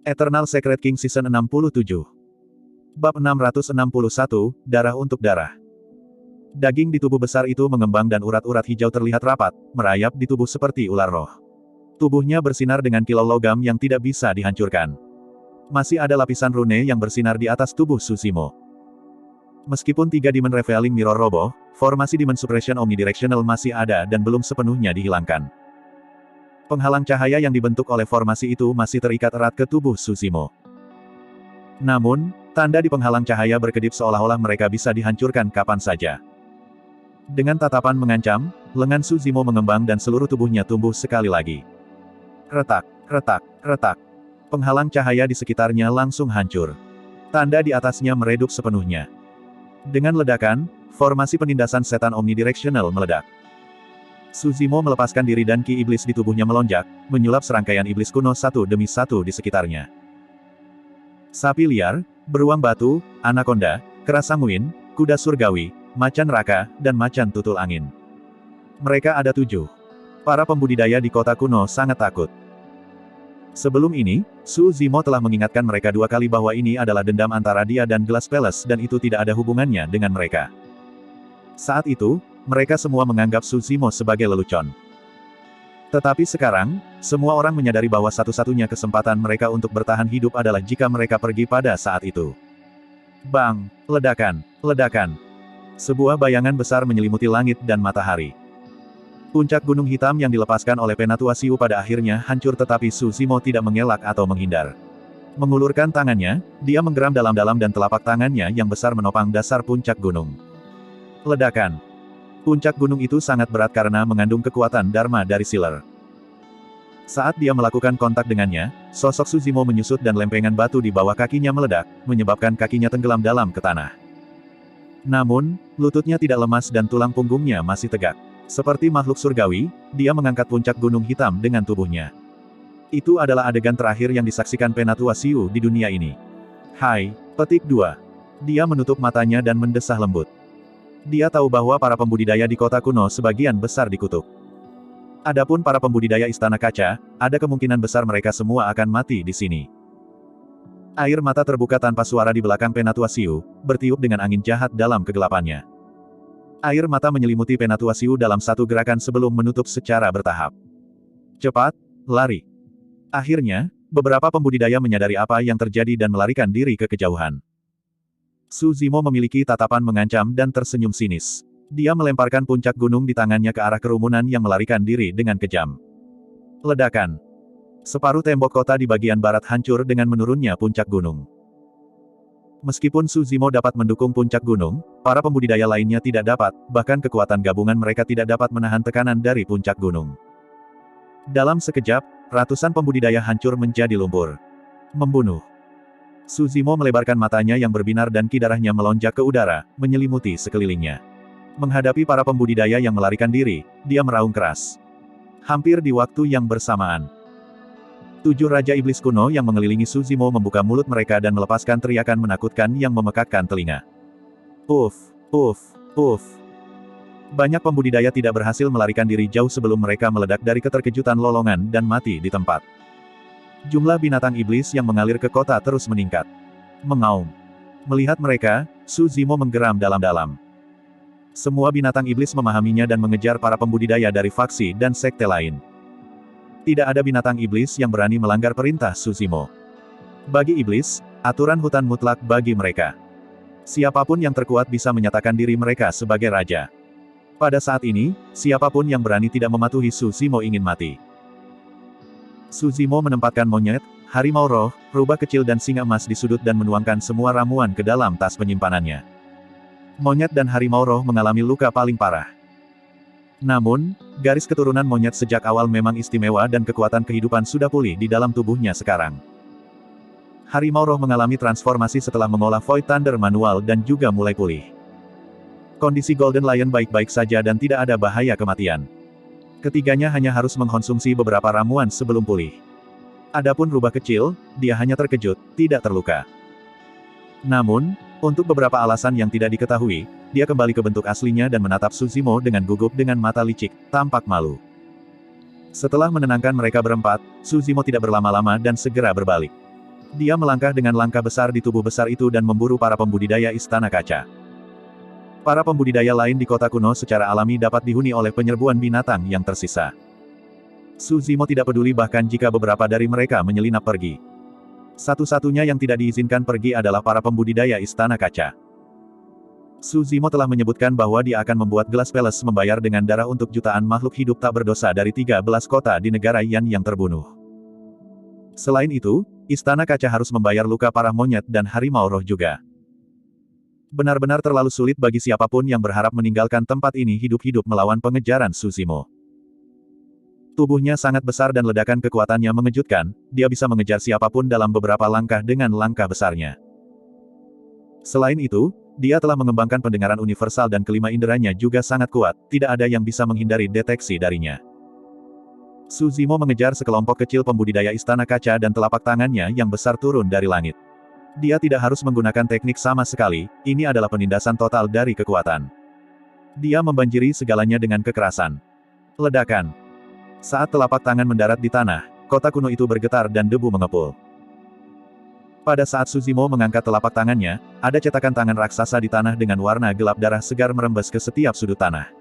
Eternal Secret King Season 67. Bab 661, Darah untuk Darah. Daging di tubuh besar itu mengembang dan urat-urat hijau terlihat rapat, merayap di tubuh seperti ular roh. Tubuhnya bersinar dengan kilau logam yang tidak bisa dihancurkan. Masih ada lapisan rune yang bersinar di atas tubuh Tsushimo. Meskipun 3 Demon Revealing Mirror roboh, formasi Demon Suppression Omnidirectional masih ada dan belum sepenuhnya dihilangkan. Penghalang cahaya yang dibentuk oleh formasi itu masih terikat erat ke tubuh Tsushimo. Namun, tanda di penghalang cahaya berkedip seolah-olah mereka bisa dihancurkan kapan saja. Dengan tatapan mengancam, lengan Tsushimo mengembang dan seluruh tubuhnya tumbuh sekali lagi. Retak, retak, retak. Penghalang cahaya di sekitarnya langsung hancur. Tanda di atasnya meredup sepenuhnya. Dengan ledakan, formasi penindasan setan omnidirectional meledak. Tsushimo melepaskan diri dan ki iblis di tubuhnya melonjak, menyulap serangkaian iblis kuno satu demi satu di sekitarnya. Sapi liar, beruang batu, anaconda, kera sanguin, kuda surgawi, macan neraka, dan macan tutul angin. Mereka ada 7. Para pembudidaya di kota kuno sangat takut. Sebelum ini, Tsushimo telah mengingatkan mereka 2 kali bahwa ini adalah dendam antara dia dan Glass Palace dan itu tidak ada hubungannya dengan mereka. Saat itu, mereka semua menganggap Tsushimo sebagai lelucon. Tetapi sekarang, semua orang menyadari bahwa satu-satunya kesempatan mereka untuk bertahan hidup adalah jika mereka pergi pada saat itu. Bang! Ledakan! Ledakan! Sebuah bayangan besar menyelimuti langit dan matahari. Puncak gunung hitam yang dilepaskan oleh Penatua Xiu pada akhirnya hancur tetapi Tsushimo tidak mengelak atau menghindar. Mengulurkan tangannya, dia menggeram dalam-dalam dan telapak tangannya yang besar menopang dasar puncak gunung. Ledakan! Puncak gunung itu sangat berat karena mengandung kekuatan Dharma dari Sealer. Saat dia melakukan kontak dengannya, sosok Tsushimo menyusut dan lempengan batu di bawah kakinya meledak, menyebabkan kakinya tenggelam dalam ke tanah. Namun, lututnya tidak lemas dan tulang punggungnya masih tegak. Seperti makhluk surgawi, dia mengangkat puncak gunung hitam dengan tubuhnya. Itu adalah adegan terakhir yang disaksikan Penatua Xiu di dunia ini. Hai, petik 2. Dia menutup matanya dan mendesah lembut. Dia tahu bahwa para pembudidaya di kota kuno sebagian besar dikutuk. Adapun para pembudidaya istana kaca, ada kemungkinan besar mereka semua akan mati di sini. Air mata terbuka tanpa suara di belakang Penatua Xiu, bertiup dengan angin jahat dalam kegelapannya. Air mata menyelimuti Penatua Xiu dalam satu gerakan sebelum menutup secara bertahap. Cepat, lari. Akhirnya, beberapa pembudidaya menyadari apa yang terjadi dan melarikan diri ke kejauhan. Tsushimo memiliki tatapan mengancam dan tersenyum sinis. Dia melemparkan puncak gunung di tangannya ke arah kerumunan yang melarikan diri dengan kejam. Ledakan. Separuh tembok kota di bagian barat hancur dengan menurunnya puncak gunung. Meskipun Tsushimo dapat mendukung puncak gunung, para pembudidaya lainnya tidak dapat, bahkan kekuatan gabungan mereka tidak dapat menahan tekanan dari puncak gunung. Dalam sekejap, ratusan pembudidaya hancur menjadi lumpur. Membunuh. Tsushimo melebarkan matanya yang berbinar dan ki darahnya melonjak ke udara, menyelimuti sekelilingnya. Menghadapi para pembudidaya yang melarikan diri, dia meraung keras. Hampir di waktu yang bersamaan, 7 Raja Iblis kuno yang mengelilingi Tsushimo membuka mulut mereka dan melepaskan teriakan menakutkan yang memekakkan telinga. Uff, uff, uff. Banyak pembudidaya tidak berhasil melarikan diri jauh sebelum mereka meledak dari keterkejutan lolongan dan mati di tempat. Jumlah binatang iblis yang mengalir ke kota terus meningkat. Mengaum. Melihat mereka, Tsushimo menggeram dalam-dalam. Semua binatang iblis memahaminya dan mengejar para pembudidaya dari faksi dan sekte lain. Tidak ada binatang iblis yang berani melanggar perintah Tsushimo. Bagi iblis, aturan hutan mutlak bagi mereka. Siapapun yang terkuat bisa menyatakan diri mereka sebagai raja. Pada saat ini, siapapun yang berani tidak mematuhi Tsushimo ingin mati. Tsushimo menempatkan monyet, harimau roh, rubah kecil dan singa emas di sudut dan menuangkan semua ramuan ke dalam tas penyimpanannya. Monyet dan harimau roh mengalami luka paling parah. Namun, garis keturunan monyet sejak awal memang istimewa dan kekuatan kehidupan sudah pulih di dalam tubuhnya sekarang. Harimau roh mengalami transformasi setelah mengolah Void Thunder manual dan juga mulai pulih. Kondisi Golden Lion baik-baik saja dan tidak ada bahaya kematian. Ketiganya hanya harus mengkonsumsi beberapa ramuan sebelum pulih. Adapun rubah kecil, dia hanya terkejut, tidak terluka. Namun, untuk beberapa alasan yang tidak diketahui, dia kembali ke bentuk aslinya dan menatap Tsushimo dengan gugup dengan mata licik, tampak malu. Setelah menenangkan mereka berempat, Tsushimo tidak berlama-lama dan segera berbalik. Dia melangkah dengan langkah besar di tubuh besar itu dan memburu para pembudidaya istana kaca. Para pembudidaya lain di kota kuno secara alami dapat dihuni oleh penyerbuan binatang yang tersisa. Su Zimo tidak peduli bahkan jika beberapa dari mereka menyelinap pergi. Satu-satunya yang tidak diizinkan pergi adalah para pembudidaya istana kaca. Su Zimo telah menyebutkan bahwa dia akan membuat Glass Palace membayar dengan darah untuk jutaan makhluk hidup tak berdosa dari 13 kota di negara Yan yang terbunuh. Selain itu, istana kaca harus membayar luka parah monyet dan harimau roh juga. Benar-benar terlalu sulit bagi siapapun yang berharap meninggalkan tempat ini hidup-hidup melawan pengejaran Su Zimo. Tubuhnya sangat besar dan ledakan kekuatannya mengejutkan, dia bisa mengejar siapapun dalam beberapa langkah dengan langkah besarnya. Selain itu, dia telah mengembangkan pendengaran universal dan kelima inderanya juga sangat kuat, tidak ada yang bisa menghindari deteksi darinya. Su Zimo mengejar sekelompok kecil pembudidaya istana kaca dan telapak tangannya yang besar turun dari langit. Dia tidak harus menggunakan teknik sama sekali, ini adalah penindasan total dari kekuatan. Dia membanjiri segalanya dengan kekerasan. Ledakan. Saat telapak tangan mendarat di tanah, kota kuno itu bergetar dan debu mengepul. Pada saat Su Zimo mengangkat telapak tangannya, ada cetakan tangan raksasa di tanah dengan warna gelap darah segar merembes ke setiap sudut tanah.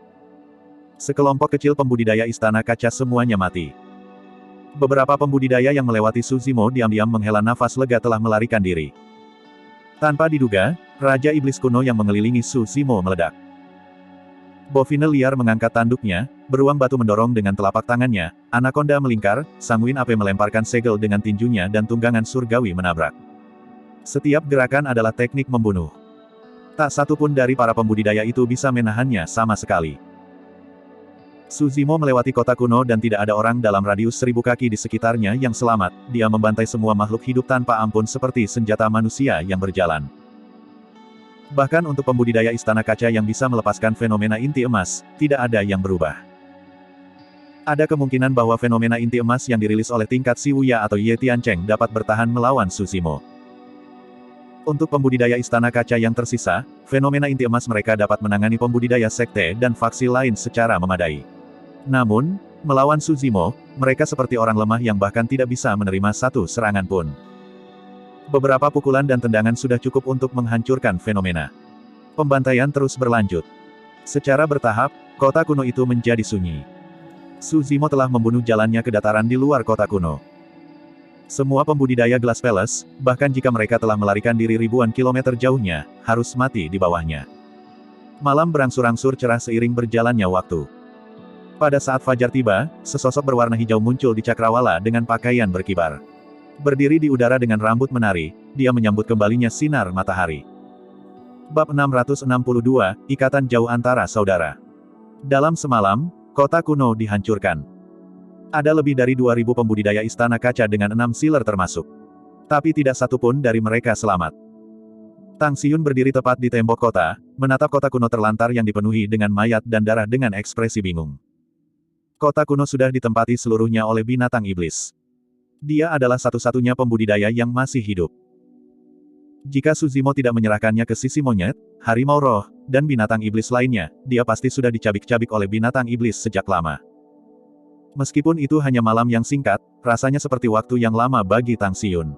Sekelompok kecil pembudidaya istana kaca semuanya mati. Beberapa pembudidaya yang melewati Su Zimo diam-diam menghela nafas lega telah melarikan diri. Tanpa diduga, Raja Iblis kuno yang mengelilingi Su Zimo meledak. Bovine liar mengangkat tanduknya, beruang batu mendorong dengan telapak tangannya, anaconda melingkar, sanguin ape melemparkan segel dengan tinjunya dan tunggangan surgawi menabrak. Setiap gerakan adalah teknik membunuh. Tak satu pun dari para pembudidaya itu bisa menahannya sama sekali. Su Zimo melewati kota kuno dan tidak ada orang dalam radius 1000 kaki di sekitarnya yang selamat, dia membantai semua makhluk hidup tanpa ampun seperti senjata manusia yang berjalan. Bahkan untuk pembudidaya istana kaca yang bisa melepaskan fenomena inti emas, tidak ada yang berubah. Ada kemungkinan bahwa fenomena inti emas yang dirilis oleh tingkat Si Wuya atau Ye Tiancheng dapat bertahan melawan Su Zimo. Untuk pembudidaya istana kaca yang tersisa, fenomena inti emas mereka dapat menangani pembudidaya sekte dan faksi lain secara memadai. Namun, melawan Su Zimo, mereka seperti orang lemah yang bahkan tidak bisa menerima satu serangan pun. Beberapa pukulan dan tendangan sudah cukup untuk menghancurkan fenomena. Pembantaian terus berlanjut. Secara bertahap, kota kuno itu menjadi sunyi. Su Zimo telah membunuh jalannya ke dataran di luar kota kuno. Semua pembudidaya Glass Palace, bahkan jika mereka telah melarikan diri ribuan kilometer jauhnya, harus mati di bawahnya. Malam berangsur-angsur cerah seiring berjalannya waktu. Pada saat fajar tiba, sesosok berwarna hijau muncul di cakrawala dengan pakaian berkibar. Berdiri di udara dengan rambut menari, dia menyambut kembalinya sinar matahari. Bab 662, Ikatan Jauh Antara Saudara. Dalam semalam, kota kuno dihancurkan. Ada lebih dari 2000 pembudidaya istana kaca dengan 6 sealer termasuk. Tapi tidak satu pun dari mereka selamat. Tang Xiyun berdiri tepat di tembok kota, menatap kota kuno terlantar yang dipenuhi dengan mayat dan darah dengan ekspresi bingung. Kota kuno sudah ditempati seluruhnya oleh binatang iblis. Dia adalah satu-satunya pembudidaya yang masih hidup. Jika Su Zimo tidak menyerahkannya ke sisi monyet, harimau roh, dan binatang iblis lainnya, dia pasti sudah dicabik-cabik oleh binatang iblis sejak lama. Meskipun itu hanya malam yang singkat, rasanya seperti waktu yang lama bagi Tang Xiyun.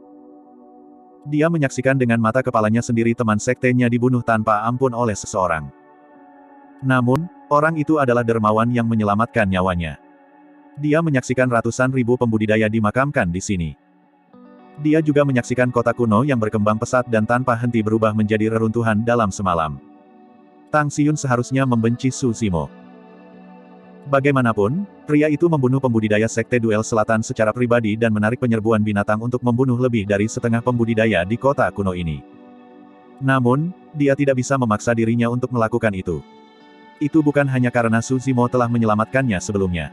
Dia menyaksikan dengan mata kepalanya sendiri teman sektenya dibunuh tanpa ampun oleh seseorang. Namun, orang itu adalah dermawan yang menyelamatkan nyawanya. Dia menyaksikan ratusan ribu pembudidaya dimakamkan di sini. Dia juga menyaksikan kota kuno yang berkembang pesat dan tanpa henti berubah menjadi reruntuhan dalam semalam. Tang Xiyun seharusnya membenci Su Zimo. Bagaimanapun, pria itu membunuh pembudidaya sekte duel selatan secara pribadi dan menarik penyerbuan binatang untuk membunuh lebih dari setengah pembudidaya di kota kuno ini. Namun, dia tidak bisa memaksa dirinya untuk melakukan itu. Itu bukan hanya karena Su Zimo telah menyelamatkannya sebelumnya.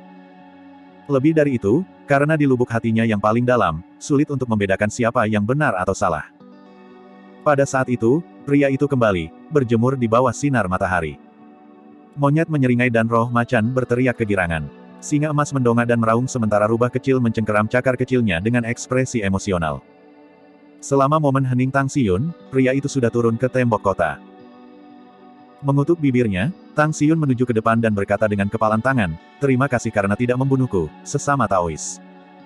Lebih dari itu, karena di lubuk hatinya yang paling dalam, sulit untuk membedakan siapa yang benar atau salah. Pada saat itu, pria itu kembali, berjemur di bawah sinar matahari. Monyet menyeringai dan roh macan berteriak kegirangan. Singa emas mendongak dan meraung sementara rubah kecil mencengkeram cakar kecilnya dengan ekspresi emosional. Selama momen hening Tang Xiyun, pria itu sudah turun ke tembok kota. Mengutuk bibirnya, Tang Xiyun menuju ke depan dan berkata dengan kepalan tangan, "Terima kasih karena tidak membunuhku, sesama Taois.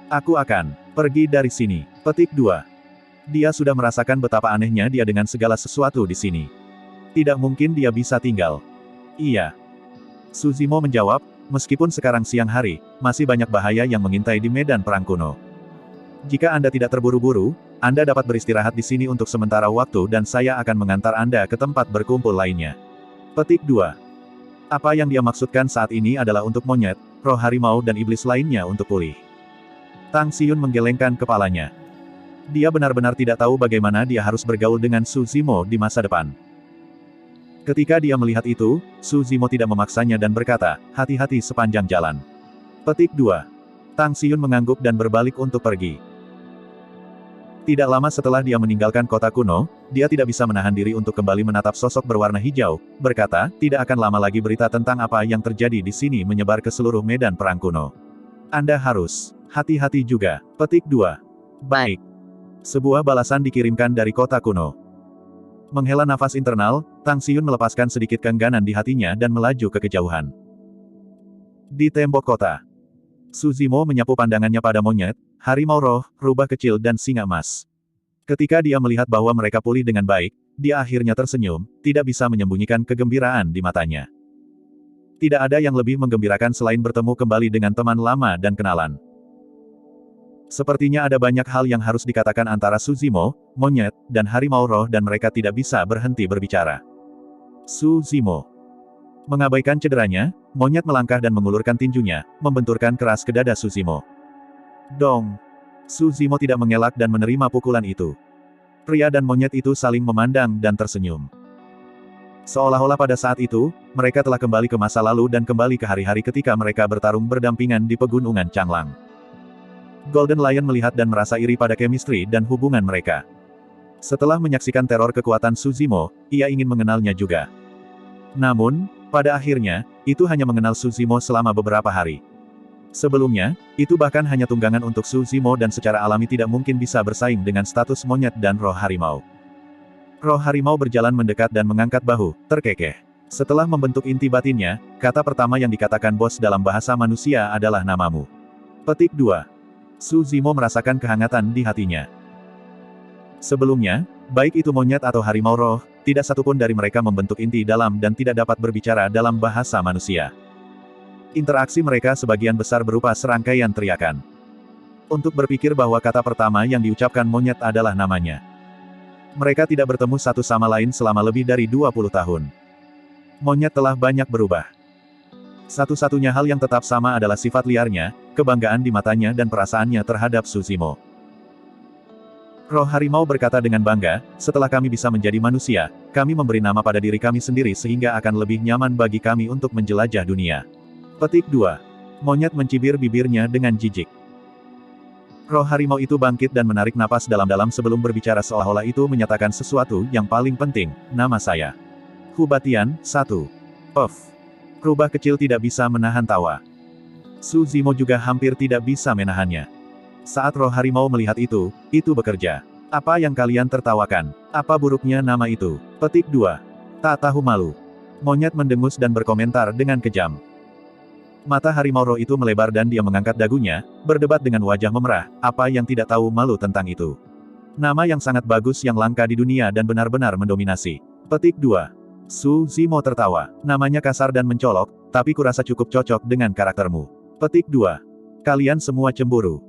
Aku akan pergi dari sini." Petik 2. Dia sudah merasakan betapa anehnya dia dengan segala sesuatu di sini. Tidak mungkin dia bisa tinggal. Iya. Suzimo menjawab, meskipun sekarang siang hari, masih banyak bahaya yang mengintai di medan perang kuno. Jika Anda tidak terburu-buru, Anda dapat beristirahat di sini untuk sementara waktu dan saya akan mengantar Anda ke tempat berkumpul lainnya. Petik 2. Apa yang dia maksudkan saat ini adalah untuk monyet, roh harimau dan iblis lainnya untuk pulih. Tang Xiyun menggelengkan kepalanya. Dia benar-benar tidak tahu bagaimana dia harus bergaul dengan Su Zimo di masa depan. Ketika dia melihat itu, Su Zimo tidak memaksanya dan berkata, hati-hati sepanjang jalan. Petik 2. Tang Xiyun mengangguk dan berbalik untuk pergi. Tidak lama setelah dia meninggalkan kota kuno, dia tidak bisa menahan diri untuk kembali menatap sosok berwarna hijau, berkata, tidak akan lama lagi berita tentang apa yang terjadi di sini menyebar ke seluruh medan perang kuno. Anda harus hati-hati juga. Petik 2. Baik. Sebuah balasan dikirimkan dari kota kuno. Menghela nafas internal, Tang Xiyun melepaskan sedikit keengganan di hatinya dan melaju ke kejauhan. Di tembok kota, Su Zimo menyapu pandangannya pada monyet, harimau roh, rubah kecil dan singa emas. Ketika dia melihat bahwa mereka pulih dengan baik, dia akhirnya tersenyum, tidak bisa menyembunyikan kegembiraan di matanya. Tidak ada yang lebih menggembirakan selain bertemu kembali dengan teman lama dan kenalan. Sepertinya ada banyak hal yang harus dikatakan antara Su Zimo, monyet, dan harimau roh dan mereka tidak bisa berhenti berbicara. Su Zimo mengabaikan cederanya, monyet melangkah dan mengulurkan tinjunya, membenturkan keras ke dada Su Zimo. Dong! Su Zimo tidak mengelak dan menerima pukulan itu. Pria dan monyet itu saling memandang dan tersenyum. Seolah-olah pada saat itu, mereka telah kembali ke masa lalu dan kembali ke hari-hari ketika mereka bertarung berdampingan di pegunungan Changlang. Golden Lion melihat dan merasa iri pada chemistry dan hubungan mereka. Setelah menyaksikan teror kekuatan Su Zimo, ia ingin mengenalnya juga. Namun, pada akhirnya, itu hanya mengenal Su Zimo selama beberapa hari. Sebelumnya, itu bahkan hanya tunggangan untuk Su Zimo dan secara alami tidak mungkin bisa bersaing dengan status monyet dan roh harimau. Roh harimau berjalan mendekat dan mengangkat bahu, terkekeh. Setelah membentuk inti batinnya, kata pertama yang dikatakan bos dalam bahasa manusia adalah namamu. Petik 2. Su Zimo merasakan kehangatan di hatinya. Sebelumnya, baik itu monyet atau harimau roh, tidak satupun dari mereka membentuk inti dalam dan tidak dapat berbicara dalam bahasa manusia. Interaksi mereka sebagian besar berupa serangkaian teriakan. Untuk berpikir bahwa kata pertama yang diucapkan monyet adalah namanya. Mereka tidak bertemu satu sama lain selama lebih dari 20 tahun. Monyet telah banyak berubah. Satu-satunya hal yang tetap sama adalah sifat liarnya, kebanggaan di matanya dan perasaannya terhadap Su Zimo. Roh harimau berkata dengan bangga, setelah kami bisa menjadi manusia, kami memberi nama pada diri kami sendiri sehingga akan lebih nyaman bagi kami untuk menjelajah dunia. Petik 2. Monyet mencibir bibirnya dengan jijik. Roh harimau itu bangkit dan menarik napas dalam-dalam sebelum berbicara seolah-olah itu menyatakan sesuatu yang paling penting, nama saya. Hubatian, 1. Puff. Rubah kecil tidak bisa menahan tawa. Su Zimo juga hampir tidak bisa menahannya. Saat roh harimau melihat itu bekerja. Apa yang kalian tertawakan? Apa buruknya nama itu? Petik 2. Tak tahu malu. Monyet mendengus dan berkomentar dengan kejam. Mata harimau roh itu melebar dan dia mengangkat dagunya, berdebat dengan wajah memerah, apa yang tidak tahu malu tentang itu. Nama yang sangat bagus yang langka di dunia dan benar-benar mendominasi. Petik 2. Su Zimo tertawa. Namanya kasar dan mencolok, tapi kurasa cukup cocok dengan karaktermu. Petik 2. Kalian semua cemburu.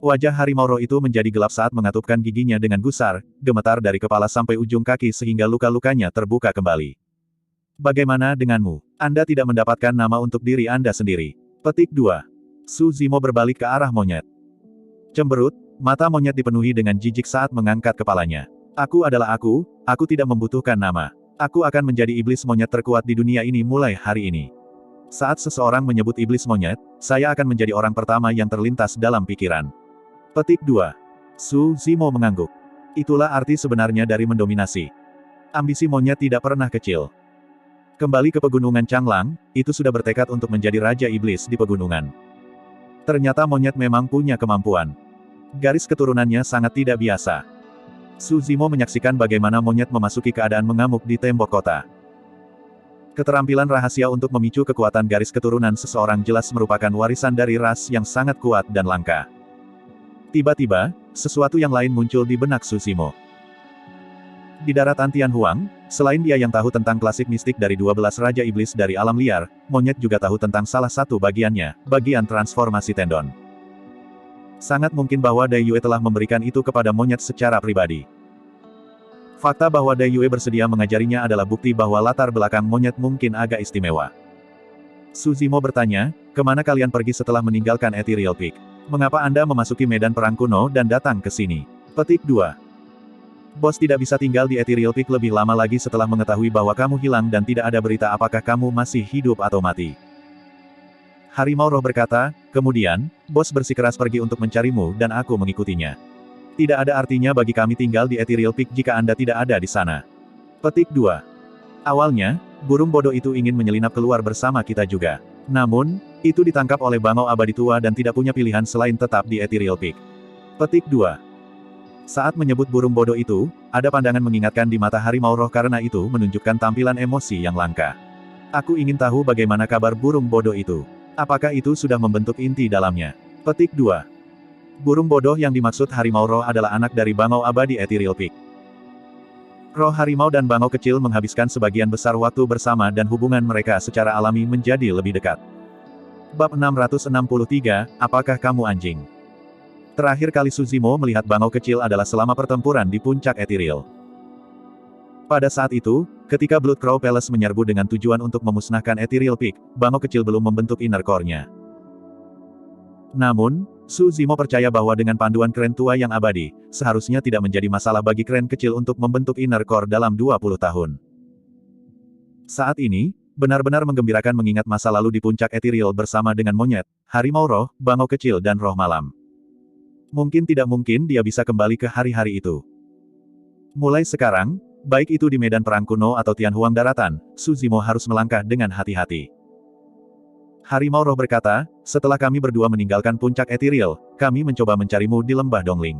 Wajah harimau roh itu menjadi gelap saat mengatupkan giginya dengan gusar, gemetar dari kepala sampai ujung kaki sehingga luka-lukanya terbuka kembali. Bagaimana denganmu? Anda tidak mendapatkan nama untuk diri Anda sendiri. Petik 2. Su Zimo berbalik ke arah monyet. Cemberut, mata monyet dipenuhi dengan jijik saat mengangkat kepalanya. Aku adalah aku tidak membutuhkan nama. Aku akan menjadi iblis monyet terkuat di dunia ini mulai hari ini. Saat seseorang menyebut iblis monyet, saya akan menjadi orang pertama yang terlintas dalam pikiran. Petik 2. Su Zimo mengangguk. Itulah arti sebenarnya dari mendominasi. Ambisi monyet tidak pernah kecil. Kembali ke pegunungan Changlang, itu sudah bertekad untuk menjadi raja iblis di pegunungan. Ternyata monyet memang punya kemampuan. Garis keturunannya sangat tidak biasa. Su Zimo menyaksikan bagaimana monyet memasuki keadaan mengamuk di tembok kota. Keterampilan rahasia untuk memicu kekuatan garis keturunan seseorang jelas merupakan warisan dari ras yang sangat kuat dan langka. Tiba-tiba, sesuatu yang lain muncul di benak Su Zimo. Di daratan Tianhuang, selain dia yang tahu tentang klasik mistik dari 12 Raja Iblis dari alam liar, monyet juga tahu tentang salah satu bagiannya, bagian transformasi tendon. Sangat mungkin bahwa Dai Yue telah memberikan itu kepada monyet secara pribadi. Fakta bahwa Dai Yue bersedia mengajarinya adalah bukti bahwa latar belakang monyet mungkin agak istimewa. Su Zimo bertanya, kemana kalian pergi setelah meninggalkan Ethereal Peak? Mengapa Anda memasuki medan perang kuno dan datang ke sini? Petik 2. Bos tidak bisa tinggal di Ethereal Peak lebih lama lagi setelah mengetahui bahwa kamu hilang dan tidak ada berita apakah kamu masih hidup atau mati. Harimau Roh berkata, kemudian, bos bersikeras pergi untuk mencarimu dan aku mengikutinya. Tidak ada artinya bagi kami tinggal di Ethereal Peak jika Anda tidak ada di sana. Petik 2. Awalnya, burung bodoh itu ingin menyelinap keluar bersama kita juga. Namun, itu ditangkap oleh bangau abadi tua dan tidak punya pilihan selain tetap di Ethereal Peak. Petik 2. Saat menyebut burung bodoh itu, ada pandangan mengingatkan di mata Harimau Roh karena itu menunjukkan tampilan emosi yang langka. Aku ingin tahu bagaimana kabar burung bodoh itu. Apakah itu sudah membentuk inti dalamnya? Petik 2. Burung bodoh yang dimaksud Harimau Roh adalah anak dari bangau abadi Ethereal Peak. Roh harimau dan bangau kecil menghabiskan sebagian besar waktu bersama dan hubungan mereka secara alami menjadi lebih dekat. Bab 663, apakah kamu anjing? Terakhir kali Su Zimo melihat bangau kecil adalah selama pertempuran di puncak Ethereal. Pada saat itu, ketika Blood Crow Palace menyerbu dengan tujuan untuk memusnahkan Ethereal Peak, bangau kecil belum membentuk inner core-nya. Namun, Su Zimo percaya bahwa dengan panduan kren tua yang abadi, seharusnya tidak menjadi masalah bagi kren kecil untuk membentuk inner core dalam 20 tahun. Saat ini, benar-benar menggembirakan mengingat masa lalu di puncak Ethereal bersama dengan monyet, harimau roh, bangau kecil dan roh malam. Mungkin tidak mungkin dia bisa kembali ke hari-hari itu. Mulai sekarang, baik itu di medan perang kuno atau Tianhuang daratan, Su Zimo harus melangkah dengan hati-hati. Harimau Roh berkata, setelah kami berdua meninggalkan puncak Ethereal, kami mencoba mencarimu di lembah Dongling.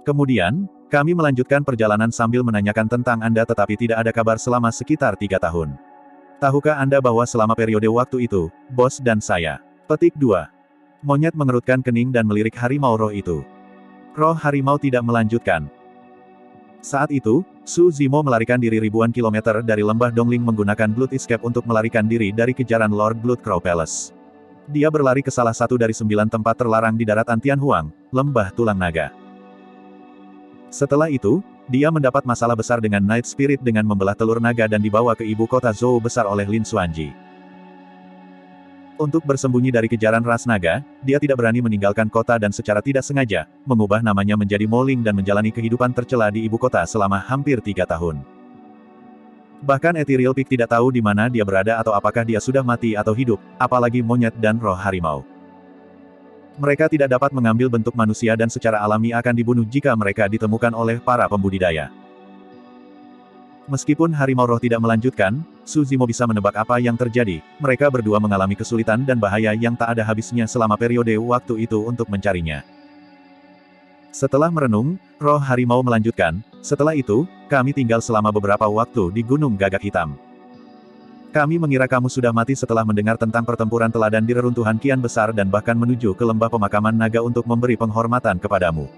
Kemudian, kami melanjutkan perjalanan sambil menanyakan tentang Anda tetapi tidak ada kabar selama sekitar 3 tahun. Tahukah Anda bahwa selama periode waktu itu, bos dan saya. Petik 2. Monyet mengerutkan kening dan melirik harimau roh itu. Roh harimau tidak melanjutkan. Saat itu, Su Zimo melarikan diri ribuan kilometer dari lembah Dongling menggunakan Blood Escape untuk melarikan diri dari kejaran Lord Blood Crow Palace. Dia berlari ke salah satu dari 9 tempat terlarang di daratan Tianhuang, lembah tulang naga. Setelah itu, dia mendapat masalah besar dengan Night Spirit dengan membelah telur naga dan dibawa ke ibu kota Zhou besar oleh Lin Xuanji. Untuk bersembunyi dari kejaran ras naga, dia tidak berani meninggalkan kota dan secara tidak sengaja, mengubah namanya menjadi Moling dan menjalani kehidupan tercela di ibu kota selama hampir 3 tahun. Bahkan Ethereal Peak tidak tahu di mana dia berada atau apakah dia sudah mati atau hidup, apalagi monyet dan roh harimau. Mereka tidak dapat mengambil bentuk manusia dan secara alami akan dibunuh jika mereka ditemukan oleh para pembudidaya. Meskipun harimau roh tidak melanjutkan, Su Zimo bisa menebak apa yang terjadi. Mereka berdua mengalami kesulitan dan bahaya yang tak ada habisnya selama periode waktu itu untuk mencarinya. Setelah merenung, roh harimau melanjutkan, setelah itu, kami tinggal selama beberapa waktu di Gunung Gagak Hitam. Kami mengira kamu sudah mati setelah mendengar tentang pertempuran teladan di reruntuhan kian besar dan bahkan menuju ke lembah pemakaman naga untuk memberi penghormatan kepadamu.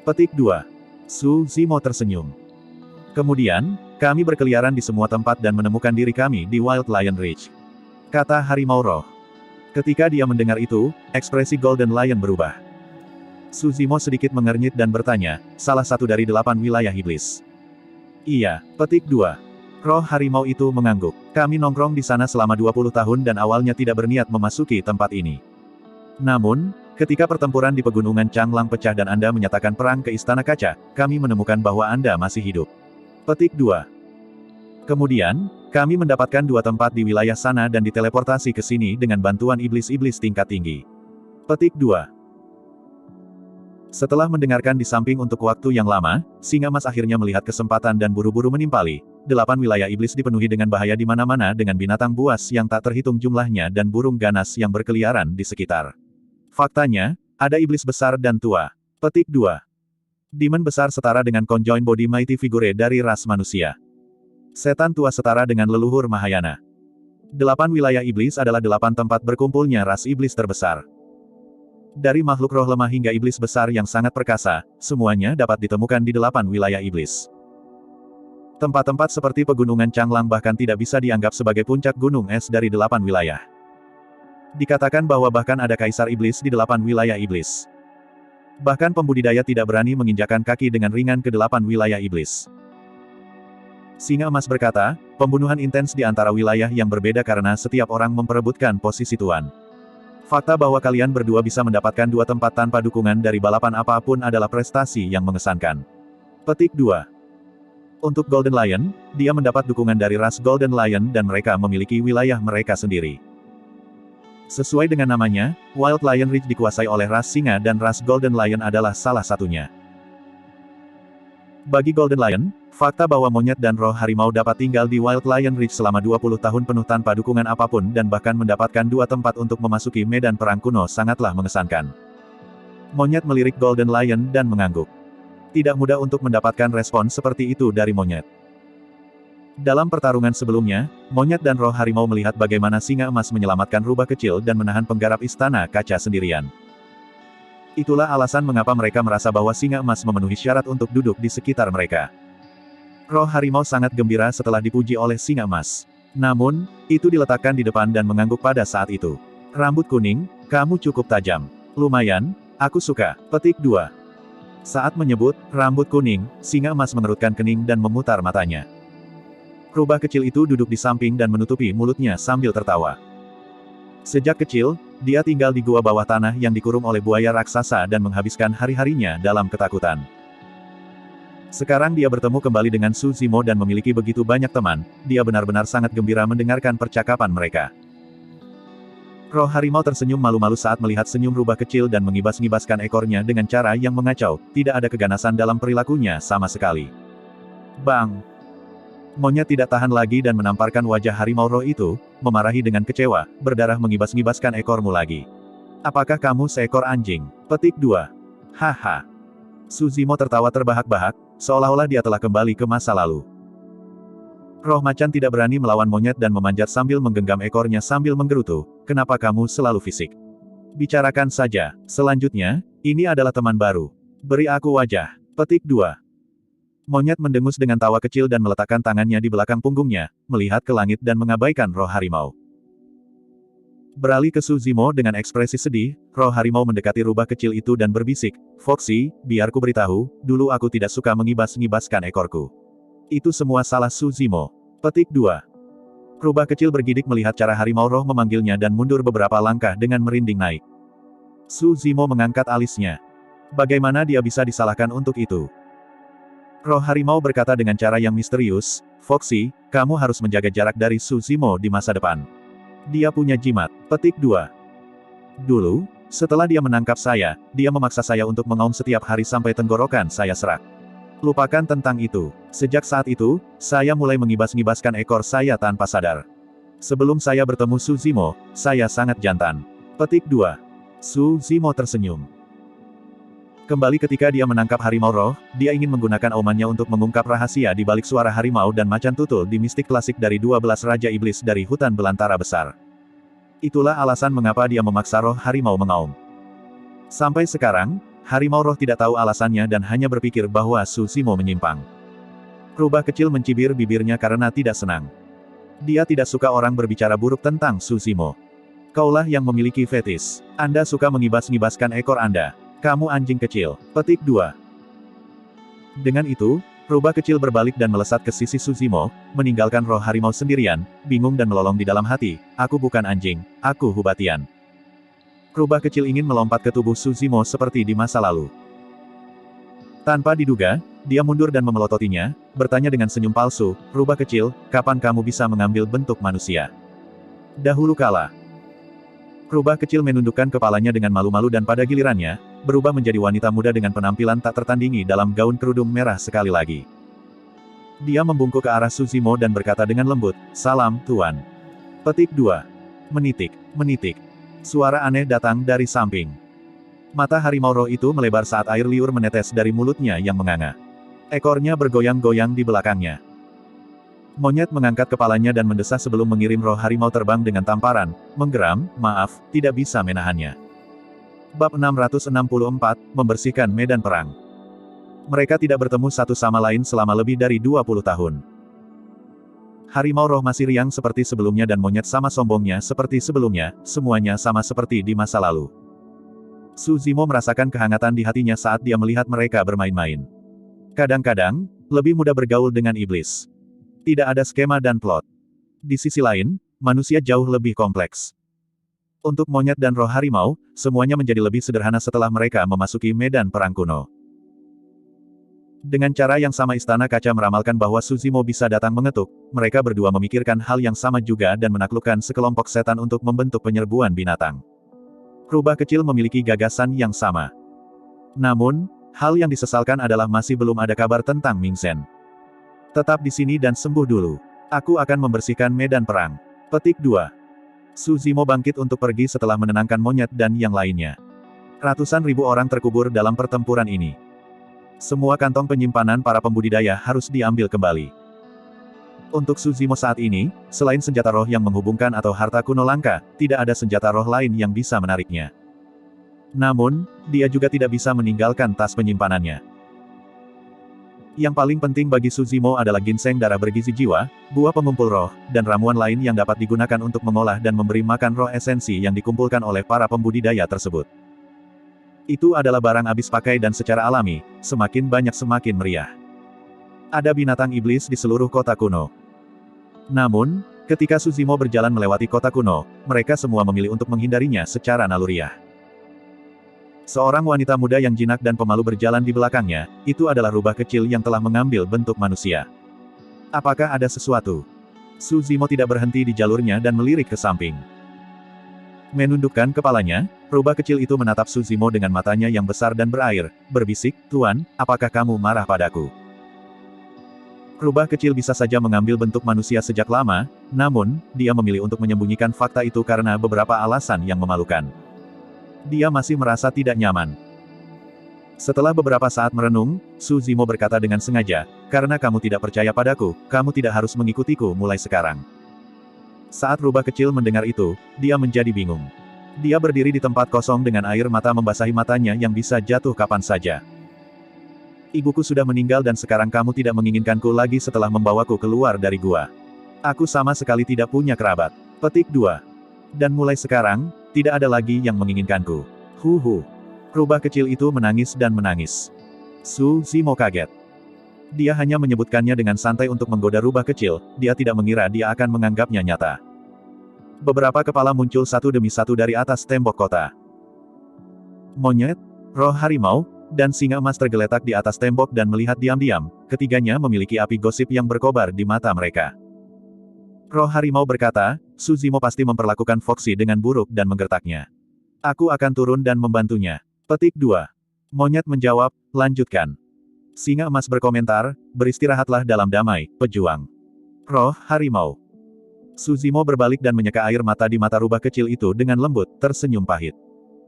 Petik 2. Su Zimo tersenyum. Kemudian, kami berkeliaran di semua tempat dan menemukan diri kami di Wild Lion Ridge. Kata harimau roh. Ketika dia mendengar itu, ekspresi Golden Lion berubah. Su Zimo sedikit mengernyit dan bertanya, salah satu dari 8 wilayah iblis. Iya, petik 2. Roh harimau itu mengangguk. Kami nongkrong di sana selama 20 tahun dan awalnya tidak berniat memasuki tempat ini. Namun, ketika pertempuran di pegunungan Changlang pecah dan Anda menyatakan perang ke Istana Kaca, kami menemukan bahwa Anda masih hidup. Petik 2. Kemudian, kami mendapatkan 2 tempat di wilayah sana dan diteleportasi ke sini dengan bantuan iblis-iblis tingkat tinggi. Petik 2. Setelah mendengarkan di samping untuk waktu yang lama, Singa Mas akhirnya melihat kesempatan dan buru-buru menimpali. 8 wilayah iblis dipenuhi dengan bahaya di mana-mana dengan binatang buas yang tak terhitung jumlahnya dan burung ganas yang berkeliaran di sekitar. Faktanya, ada iblis besar dan tua. Petik 2. Demon besar setara dengan Conjoined Body Mighty Figure dari ras manusia. Setan tua setara dengan leluhur Mahayana. 8 wilayah iblis adalah 8 tempat berkumpulnya ras iblis terbesar. Dari makhluk roh lemah hingga iblis besar yang sangat perkasa, semuanya dapat ditemukan di 8 wilayah iblis. Tempat-tempat seperti pegunungan Changlang bahkan tidak bisa dianggap sebagai puncak gunung es dari 8 wilayah. Dikatakan bahwa bahkan ada kaisar iblis di 8 wilayah iblis. Bahkan pembudidaya tidak berani menginjakan kaki dengan ringan ke 8 wilayah iblis. Singa Emas berkata, pembunuhan intens di antara wilayah yang berbeda karena setiap orang memperebutkan posisi tuan. Fakta bahwa kalian berdua bisa mendapatkan 2 tempat tanpa dukungan dari balapan apapun adalah prestasi yang mengesankan. Petik 2. Untuk Golden Lion, dia mendapat dukungan dari ras Golden Lion dan mereka memiliki wilayah mereka sendiri. Sesuai dengan namanya, Wild Lion Ridge dikuasai oleh ras singa dan ras Golden Lion adalah salah satunya. Bagi Golden Lion, fakta bahwa monyet dan roh harimau dapat tinggal di Wild Lion Ridge selama 20 tahun penuh tanpa dukungan apapun dan bahkan mendapatkan 2 tempat untuk memasuki medan perang kuno sangatlah mengesankan. Monyet melirik Golden Lion dan mengangguk. Tidak mudah untuk mendapatkan respon seperti itu dari monyet. Dalam pertarungan sebelumnya, monyet dan roh harimau melihat bagaimana singa emas menyelamatkan rubah kecil dan menahan penggarap istana kaca sendirian. Itulah alasan mengapa mereka merasa bahwa singa emas memenuhi syarat untuk duduk di sekitar mereka. Roh harimau sangat gembira setelah dipuji oleh singa emas. Namun, itu diletakkan di depan dan mengangguk pada saat itu. Rambut kuning, kamu cukup tajam. Lumayan, aku suka. Petik 2. Saat menyebut, rambut kuning, singa emas mengerutkan kening dan memutar matanya. Rubah kecil itu duduk di samping dan menutupi mulutnya sambil tertawa. Sejak kecil, dia tinggal di gua bawah tanah yang dikurung oleh buaya raksasa dan menghabiskan hari-harinya dalam ketakutan. Sekarang dia bertemu kembali dengan Su Zimo dan memiliki begitu banyak teman, dia benar-benar sangat gembira mendengarkan percakapan mereka. Roh harimau tersenyum malu-malu saat melihat senyum rubah kecil dan mengibas-ngibaskan ekornya dengan cara yang mengacau, tidak ada keganasan dalam perilakunya sama sekali. Bang! Monyet tidak tahan lagi dan menamparkan wajah harimau roh itu, memarahi dengan kecewa, berdarah mengibas-ngibaskan ekormu lagi. Apakah kamu seekor anjing? Petik 2. Haha. Su Zimo tertawa terbahak-bahak, seolah-olah dia telah kembali ke masa lalu. Roh macan tidak berani melawan monyet dan memanjat sambil menggenggam ekornya sambil menggerutu, kenapa kamu selalu fisik? Bicarakan saja. Selanjutnya, ini adalah teman baru. Beri aku wajah. Petik 2. Monyet mendengus dengan tawa kecil dan meletakkan tangannya di belakang punggungnya, melihat ke langit dan mengabaikan roh harimau. Beralih ke Su Zimo dengan ekspresi sedih, roh harimau mendekati rubah kecil itu dan berbisik, Foxy, biar ku beritahu, dulu aku tidak suka mengibas-ngibaskan ekorku. Itu semua salah Su Zimo. Petik 2. Rubah kecil bergidik melihat cara harimau roh memanggilnya dan mundur beberapa langkah dengan merinding naik. Su Zimo mengangkat alisnya. Bagaimana dia bisa disalahkan untuk itu? Roh harimau berkata dengan cara yang misterius, Foxy, kamu harus menjaga jarak dari Su Zimo di masa depan. Dia punya jimat. Petik 2. Dulu, setelah dia menangkap saya, dia memaksa saya untuk mengaum setiap hari sampai tenggorokan saya serak. Lupakan tentang itu. Sejak saat itu, saya mulai mengibas-ngibaskan ekor saya tanpa sadar. Sebelum saya bertemu Su Zimo, saya sangat jantan. Petik 2. Su Zimo tersenyum. Kembali ketika dia menangkap harimau roh, dia ingin menggunakan aumannya untuk mengungkap rahasia di balik suara harimau dan macan tutul di mistik klasik dari 12 Raja Iblis dari hutan belantara besar. Itulah alasan mengapa dia memaksa roh harimau mengaum. Sampai sekarang, harimau roh tidak tahu alasannya dan hanya berpikir bahwa Su Zimo menyimpang. Rubah kecil mencibir bibirnya karena tidak senang. Dia tidak suka orang berbicara buruk tentang Su Zimo. Kaulah yang memiliki fetis. Anda suka mengibas-ngibaskan ekor Anda. Kamu anjing kecil. Petik 2. Dengan itu, rubah kecil berbalik dan melesat ke sisi Su Zimo, meninggalkan roh harimau sendirian, bingung dan melolong di dalam hati, aku bukan anjing, aku Hubatian. Rubah kecil ingin melompat ke tubuh Su Zimo seperti di masa lalu. Tanpa diduga, dia mundur dan memelototinya, bertanya dengan senyum palsu, rubah kecil, kapan kamu bisa mengambil bentuk manusia? Dahulu kala. Rubah kecil menundukkan kepalanya dengan malu-malu dan pada gilirannya, berubah menjadi wanita muda dengan penampilan tak tertandingi dalam gaun kerudung merah sekali lagi. Dia membungkuk ke arah Su Zimo dan berkata dengan lembut, salam, Tuan. Petik 2. Menitik, menitik. Suara aneh datang dari samping. Mata harimau roh itu melebar saat air liur menetes dari mulutnya yang menganga. Ekornya bergoyang-goyang di belakangnya. Monyet mengangkat kepalanya dan mendesah sebelum mengirim roh harimau terbang dengan tamparan, menggeram, maaf, tidak bisa menahannya. Bab 664, Membersihkan Medan Perang. Mereka tidak bertemu satu sama lain selama lebih dari 20 tahun. Harimau roh masih riang seperti sebelumnya dan monyet sama sombongnya seperti sebelumnya, semuanya sama seperti di masa lalu. Su Zimo merasakan kehangatan di hatinya saat dia melihat mereka bermain-main. Kadang-kadang, lebih mudah bergaul dengan iblis. Tidak ada skema dan plot. Di sisi lain, manusia jauh lebih kompleks. Untuk monyet dan roh harimau, semuanya menjadi lebih sederhana setelah mereka memasuki medan perang kuno. Dengan cara yang sama Istana Kaca meramalkan bahwa Su Zimo bisa datang mengetuk, mereka berdua memikirkan hal yang sama juga dan menaklukkan sekelompok setan untuk membentuk penyerbuan binatang. Rubah kecil memiliki gagasan yang sama. Namun, hal yang disesalkan adalah masih belum ada kabar tentang Ming Zhen. Tetap di sini dan sembuh dulu. Aku akan membersihkan medan perang. Petik 2. Su Zimo bangkit untuk pergi setelah menenangkan monyet dan yang lainnya. Ratusan ribu orang terkubur dalam pertempuran ini. Semua kantong penyimpanan para pembudidaya harus diambil kembali. Untuk Su Zimo saat ini, selain senjata roh yang menghubungkan atau harta kuno langka, tidak ada senjata roh lain yang bisa menariknya. Namun, dia juga tidak bisa meninggalkan tas penyimpanannya. Yang paling penting bagi Su Zimo adalah ginseng darah bergizi jiwa, buah pengumpul roh, dan ramuan lain yang dapat digunakan untuk mengolah dan memberi makan roh esensi yang dikumpulkan oleh para pembudidaya tersebut. Itu adalah barang habis pakai dan secara alami, semakin banyak semakin meriah. Ada binatang iblis di seluruh kota kuno. Namun, ketika Su Zimo berjalan melewati kota kuno, mereka semua memilih untuk menghindarinya secara naluriah. Seorang wanita muda yang jinak dan pemalu berjalan di belakangnya, itu adalah rubah kecil yang telah mengambil bentuk manusia. Apakah ada sesuatu? Su Zimo tidak berhenti di jalurnya dan melirik ke samping. Menundukkan kepalanya, rubah kecil itu menatap Su Zimo dengan matanya yang besar dan berair, berbisik, "Tuan, apakah kamu marah padaku?" Rubah kecil bisa saja mengambil bentuk manusia sejak lama, namun, dia memilih untuk menyembunyikan fakta itu karena beberapa alasan yang memalukan. Dia masih merasa tidak nyaman. Setelah beberapa saat merenung, Su Zimo berkata dengan sengaja, "Karena kamu tidak percaya padaku, kamu tidak harus mengikutiku mulai sekarang." Saat rubah kecil mendengar itu, dia menjadi bingung. Dia berdiri di tempat kosong dengan air mata membasahi matanya yang bisa jatuh kapan saja. "Ibuku sudah meninggal dan sekarang kamu tidak menginginkanku lagi setelah membawaku keluar dari gua. Aku sama sekali tidak punya kerabat." Petik 2. "Dan mulai sekarang, tidak ada lagi yang menginginkanku." Huhu. Rubah kecil itu menangis dan menangis. Su Zimo kaget. Dia hanya menyebutkannya dengan santai untuk menggoda rubah kecil, dia tidak mengira dia akan menganggapnya nyata. Beberapa kepala muncul satu demi satu dari atas tembok kota. Monyet, roh harimau, dan singa emas tergeletak di atas tembok dan melihat diam-diam, ketiganya memiliki api gosip yang berkobar di mata mereka. Roh harimau berkata, "Su Zimo pasti memperlakukan Foxy dengan buruk dan menggertaknya. Aku akan turun dan membantunya." Petik 2. Monyet menjawab, "Lanjutkan." Singa emas berkomentar, "Beristirahatlah dalam damai, pejuang." Roh harimau. Su Zimo berbalik dan menyeka air mata di mata rubah kecil itu dengan lembut, tersenyum pahit.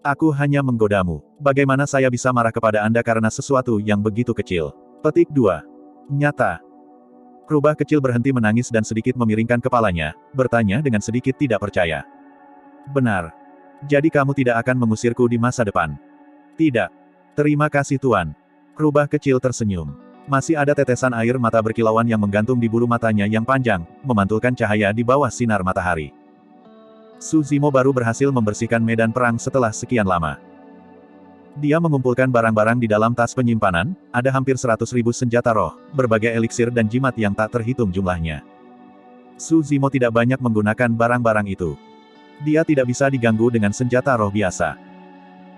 "Aku hanya menggodamu. Bagaimana saya bisa marah kepada Anda karena sesuatu yang begitu kecil?" Petik 2. Nyata. Rubah kecil berhenti menangis dan sedikit memiringkan kepalanya, bertanya dengan sedikit tidak percaya. "Benar. Jadi kamu tidak akan mengusirku di masa depan?" "Tidak. Terima kasih Tuan." Rubah kecil tersenyum. Masih ada tetesan air mata berkilauan yang menggantung di bulu matanya yang panjang, memantulkan cahaya di bawah sinar matahari. Su Zimo baru berhasil membersihkan medan perang setelah sekian lama. Dia mengumpulkan barang-barang di dalam tas penyimpanan, ada hampir 100.000 senjata roh, berbagai eliksir dan jimat yang tak terhitung jumlahnya. Su Zimo tidak banyak menggunakan barang-barang itu. Dia tidak bisa diganggu dengan senjata roh biasa.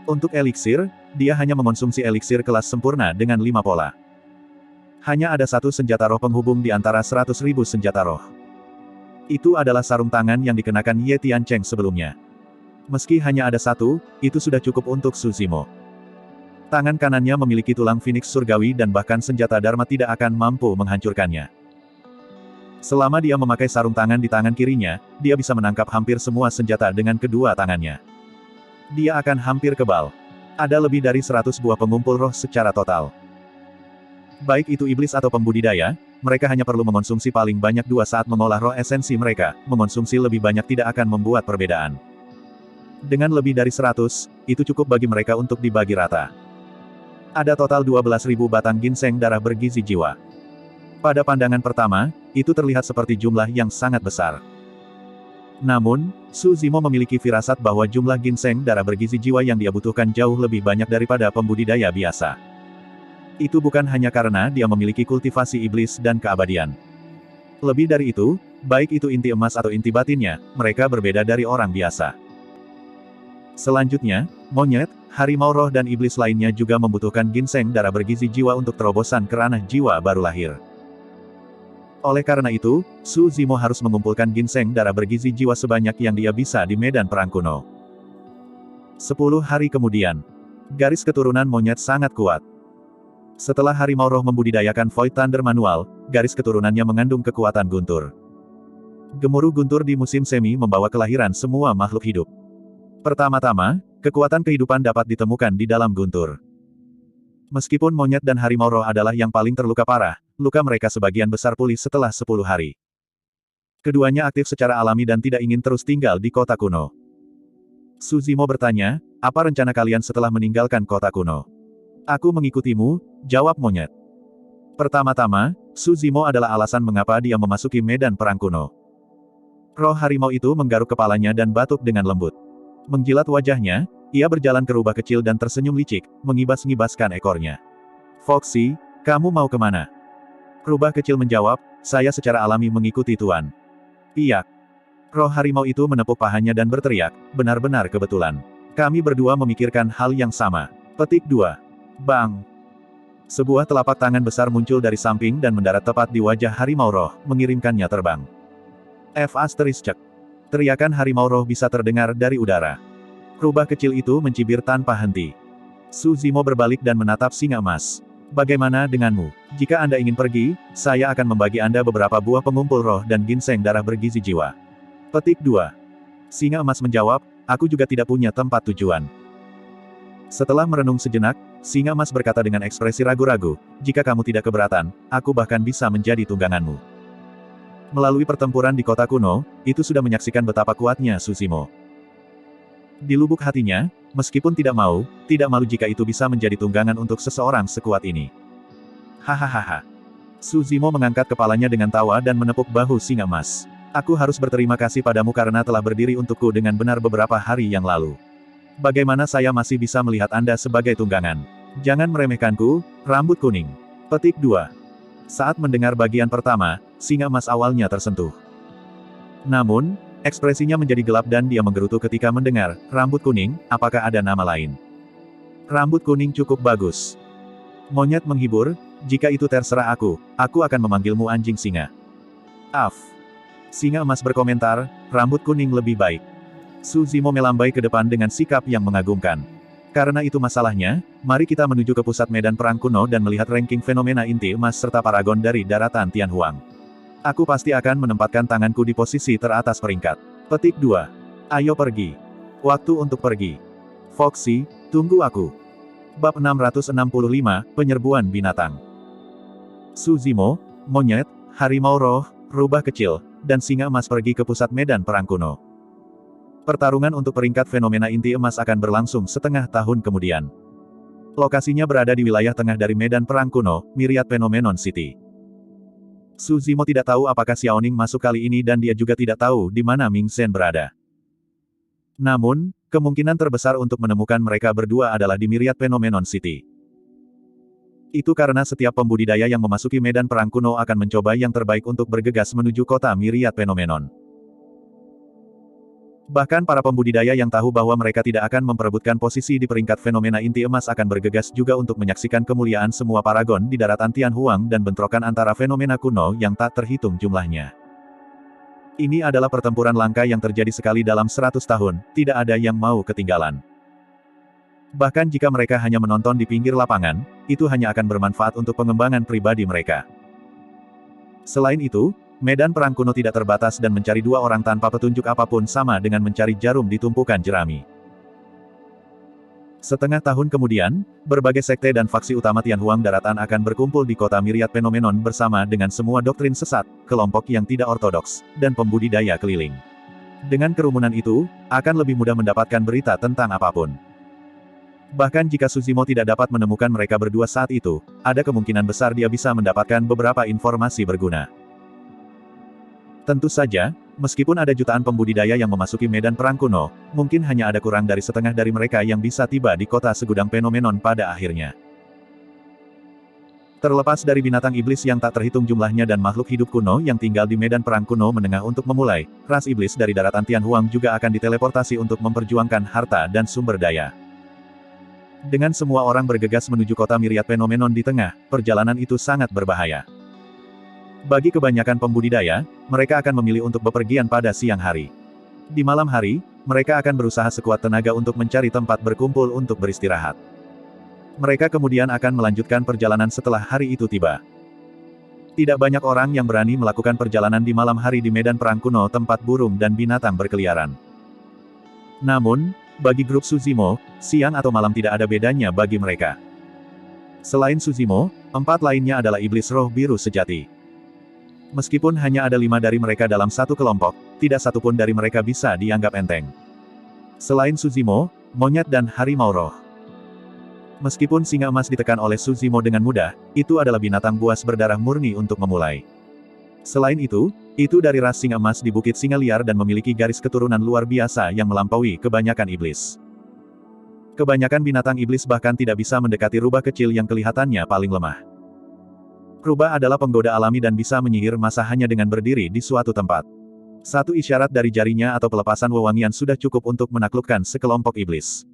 Untuk eliksir, dia hanya mengonsumsi eliksir kelas sempurna dengan 5 pola. Hanya ada satu senjata roh penghubung di antara 100.000 senjata roh. Itu adalah sarung tangan yang dikenakan Ye Tiancheng sebelumnya. Meski hanya ada satu, itu sudah cukup untuk Su Zimo. Tangan kanannya memiliki tulang Phoenix surgawi dan bahkan senjata Dharma tidak akan mampu menghancurkannya. Selama dia memakai sarung tangan di tangan kirinya, dia bisa menangkap hampir semua senjata dengan kedua tangannya. Dia akan hampir kebal. Ada lebih dari 100 buah pengumpul roh secara total. Baik itu iblis atau pembudidaya, mereka hanya perlu mengonsumsi paling banyak 2 saat mengolah roh esensi mereka, mengonsumsi lebih banyak tidak akan membuat perbedaan. Dengan lebih dari 100, itu cukup bagi mereka untuk dibagi rata. Ada total 12.000 batang ginseng darah bergizi jiwa. Pada pandangan pertama, itu terlihat seperti jumlah yang sangat besar. Namun, Su Zimo memiliki firasat bahwa jumlah ginseng darah bergizi jiwa yang dia butuhkan jauh lebih banyak daripada pembudidaya biasa. Itu bukan hanya karena dia memiliki kultivasi iblis dan keabadian. Lebih dari itu, baik itu inti emas atau inti batinnya, mereka berbeda dari orang biasa. Selanjutnya, monyet, harimau roh dan iblis lainnya juga membutuhkan ginseng darah bergizi jiwa untuk terobosan ke ranah jiwa baru lahir. Oleh karena itu, Su Zimo harus mengumpulkan ginseng darah bergizi jiwa sebanyak yang dia bisa di medan perang kuno. 10 hari kemudian, garis keturunan monyet sangat kuat. Setelah harimau roh membudidayakan Void Thunder manual, garis keturunannya mengandung kekuatan guntur. Gemuruh guntur di musim semi membawa kelahiran semua makhluk hidup. Pertama-tama, kekuatan kehidupan dapat ditemukan di dalam guntur. Meskipun monyet dan harimau roh adalah yang paling terluka parah, luka mereka sebagian besar pulih setelah 10 hari. Keduanya aktif secara alami dan tidak ingin terus tinggal di kota kuno. Su Zimo bertanya, apa rencana kalian setelah meninggalkan kota kuno? Aku mengikutimu, jawab monyet. Pertama-tama, Su Zimo adalah alasan mengapa dia memasuki medan perang kuno. Roh harimau itu menggaruk kepalanya dan batuk dengan lembut. Menjilat wajahnya, ia berjalan ke rubah kecil dan tersenyum licik, mengibas-ngibaskan ekornya. Foxy, kamu mau kemana? Rubah kecil menjawab, saya secara alami mengikuti Tuan. Piak. Roh harimau itu menepuk pahanya dan berteriak, benar-benar kebetulan. Kami berdua memikirkan hal yang sama. Petik 2. Bang! Sebuah telapak tangan besar muncul dari samping dan mendarat tepat di wajah harimau roh, mengirimkannya terbang. F***. Teriakan harimau roh bisa terdengar dari udara. Rubah kecil itu mencibir tanpa henti. Su Zimo berbalik dan menatap singa emas. Bagaimana denganmu? Jika Anda ingin pergi, saya akan membagi Anda beberapa buah pengumpul roh dan ginseng darah bergizi jiwa. Petik 2. Singa emas menjawab, aku juga tidak punya tempat tujuan. Setelah merenung sejenak, singa emas berkata dengan ekspresi ragu-ragu, jika kamu tidak keberatan, aku bahkan bisa menjadi tungganganmu. Melalui pertempuran di kota kuno, itu sudah menyaksikan betapa kuatnya Su Zimo. Di lubuk hatinya, meskipun tidak malu jika itu bisa menjadi tunggangan untuk seseorang sekuat ini. Hahaha. Su Zimo mengangkat kepalanya dengan tawa dan menepuk bahu singa emas. Aku harus berterima kasih padamu karena telah berdiri untukku dengan benar beberapa hari yang lalu. Bagaimana saya masih bisa melihat Anda sebagai tunggangan? Jangan meremehkanku, rambut kuning. Petik 2. Saat mendengar bagian pertama, singa emas awalnya tersentuh. Namun, ekspresinya menjadi gelap dan dia menggerutu ketika mendengar, rambut kuning, apakah ada nama lain? Rambut kuning cukup bagus. Monyet menghibur, jika itu terserah aku akan memanggilmu anjing singa. Af. Singa emas berkomentar, rambut kuning lebih baik. Su Zimo melambai ke depan dengan sikap yang mengagumkan. Karena itu masalahnya, mari kita menuju ke pusat medan perang kuno dan melihat ranking fenomena inti emas serta paragon dari daratan Tianhuang. Aku pasti akan menempatkan tanganku di posisi teratas peringkat. Petik 2. Ayo pergi. Waktu untuk pergi. Foxy, tunggu aku. Bab 665, Penyerbuan Binatang. Su Zimo, monyet, harimau roh, rubah kecil, dan singa emas pergi ke pusat medan perang kuno. Pertarungan untuk peringkat fenomena inti emas akan berlangsung setengah tahun kemudian. Lokasinya berada di wilayah tengah dari medan perang kuno, Myriad Phenomenon City. Su Zimo tidak tahu apakah Xiaoning masuk kali ini dan dia juga tidak tahu di mana Ming Shen berada. Namun, kemungkinan terbesar untuk menemukan mereka berdua adalah di Myriad Phenomenon City. Itu karena setiap pembudidaya yang memasuki medan perang kuno akan mencoba yang terbaik untuk bergegas menuju kota Myriad Phenomenon. Bahkan para pembudidaya yang tahu bahwa mereka tidak akan memperebutkan posisi di peringkat fenomena inti emas akan bergegas juga untuk menyaksikan kemuliaan semua paragon di daratan Tianhuang dan bentrokan antara fenomena kuno yang tak terhitung jumlahnya. Ini adalah pertempuran langka yang terjadi sekali dalam 100 tahun, tidak ada yang mau ketinggalan. Bahkan jika mereka hanya menonton di pinggir lapangan, itu hanya akan bermanfaat untuk pengembangan pribadi mereka. Selain itu, medan perang kuno tidak terbatas dan mencari dua orang tanpa petunjuk apapun sama dengan mencari jarum di tumpukan jerami. Setengah tahun kemudian, berbagai sekte dan faksi utama Tianhuang daratan akan berkumpul di kota Myriad Phenomenon bersama dengan semua doktrin sesat, kelompok yang tidak ortodoks, dan pembudidaya keliling. Dengan kerumunan itu, akan lebih mudah mendapatkan berita tentang apapun. Bahkan jika Suzimo tidak dapat menemukan mereka berdua saat itu, ada kemungkinan besar dia bisa mendapatkan beberapa informasi berguna. Tentu saja, meskipun ada jutaan pembudidaya yang memasuki medan perang kuno, mungkin hanya ada kurang dari setengah dari mereka yang bisa tiba di kota segudang Phenomenon pada akhirnya. Terlepas dari binatang iblis yang tak terhitung jumlahnya dan makhluk hidup kuno yang tinggal di medan perang kuno menengah untuk memulai, ras iblis dari daratan Tianhuang juga akan diteleportasi untuk memperjuangkan harta dan sumber daya. Dengan semua orang bergegas menuju kota Myriad Phenomenon di tengah, perjalanan itu sangat berbahaya. Bagi kebanyakan pembudidaya, mereka akan memilih untuk bepergian pada siang hari. Di malam hari, mereka akan berusaha sekuat tenaga untuk mencari tempat berkumpul untuk beristirahat. Mereka kemudian akan melanjutkan perjalanan setelah hari itu tiba. Tidak banyak orang yang berani melakukan perjalanan di malam hari di medan perang kuno tempat burung dan binatang berkeliaran. Namun, bagi grup Suzimo, siang atau malam tidak ada bedanya bagi mereka. Selain Suzimo, 4 lainnya adalah iblis roh biru sejati. Meskipun hanya ada 5 dari mereka dalam satu kelompok, tidak satupun dari mereka bisa dianggap enteng. Selain Suzimo, monyet dan harimau roh. Meskipun singa emas ditekan oleh Suzimo dengan mudah, itu adalah binatang buas berdarah murni untuk memulai. Selain itu dari ras singa emas di Bukit Singa Liar dan memiliki garis keturunan luar biasa yang melampaui kebanyakan iblis. Kebanyakan binatang iblis bahkan tidak bisa mendekati rubah kecil yang kelihatannya paling lemah. Rubah adalah penggoda alami dan bisa menyihir massa hanya dengan berdiri di suatu tempat. Satu isyarat dari jarinya atau pelepasan wewangian sudah cukup untuk menaklukkan sekelompok iblis.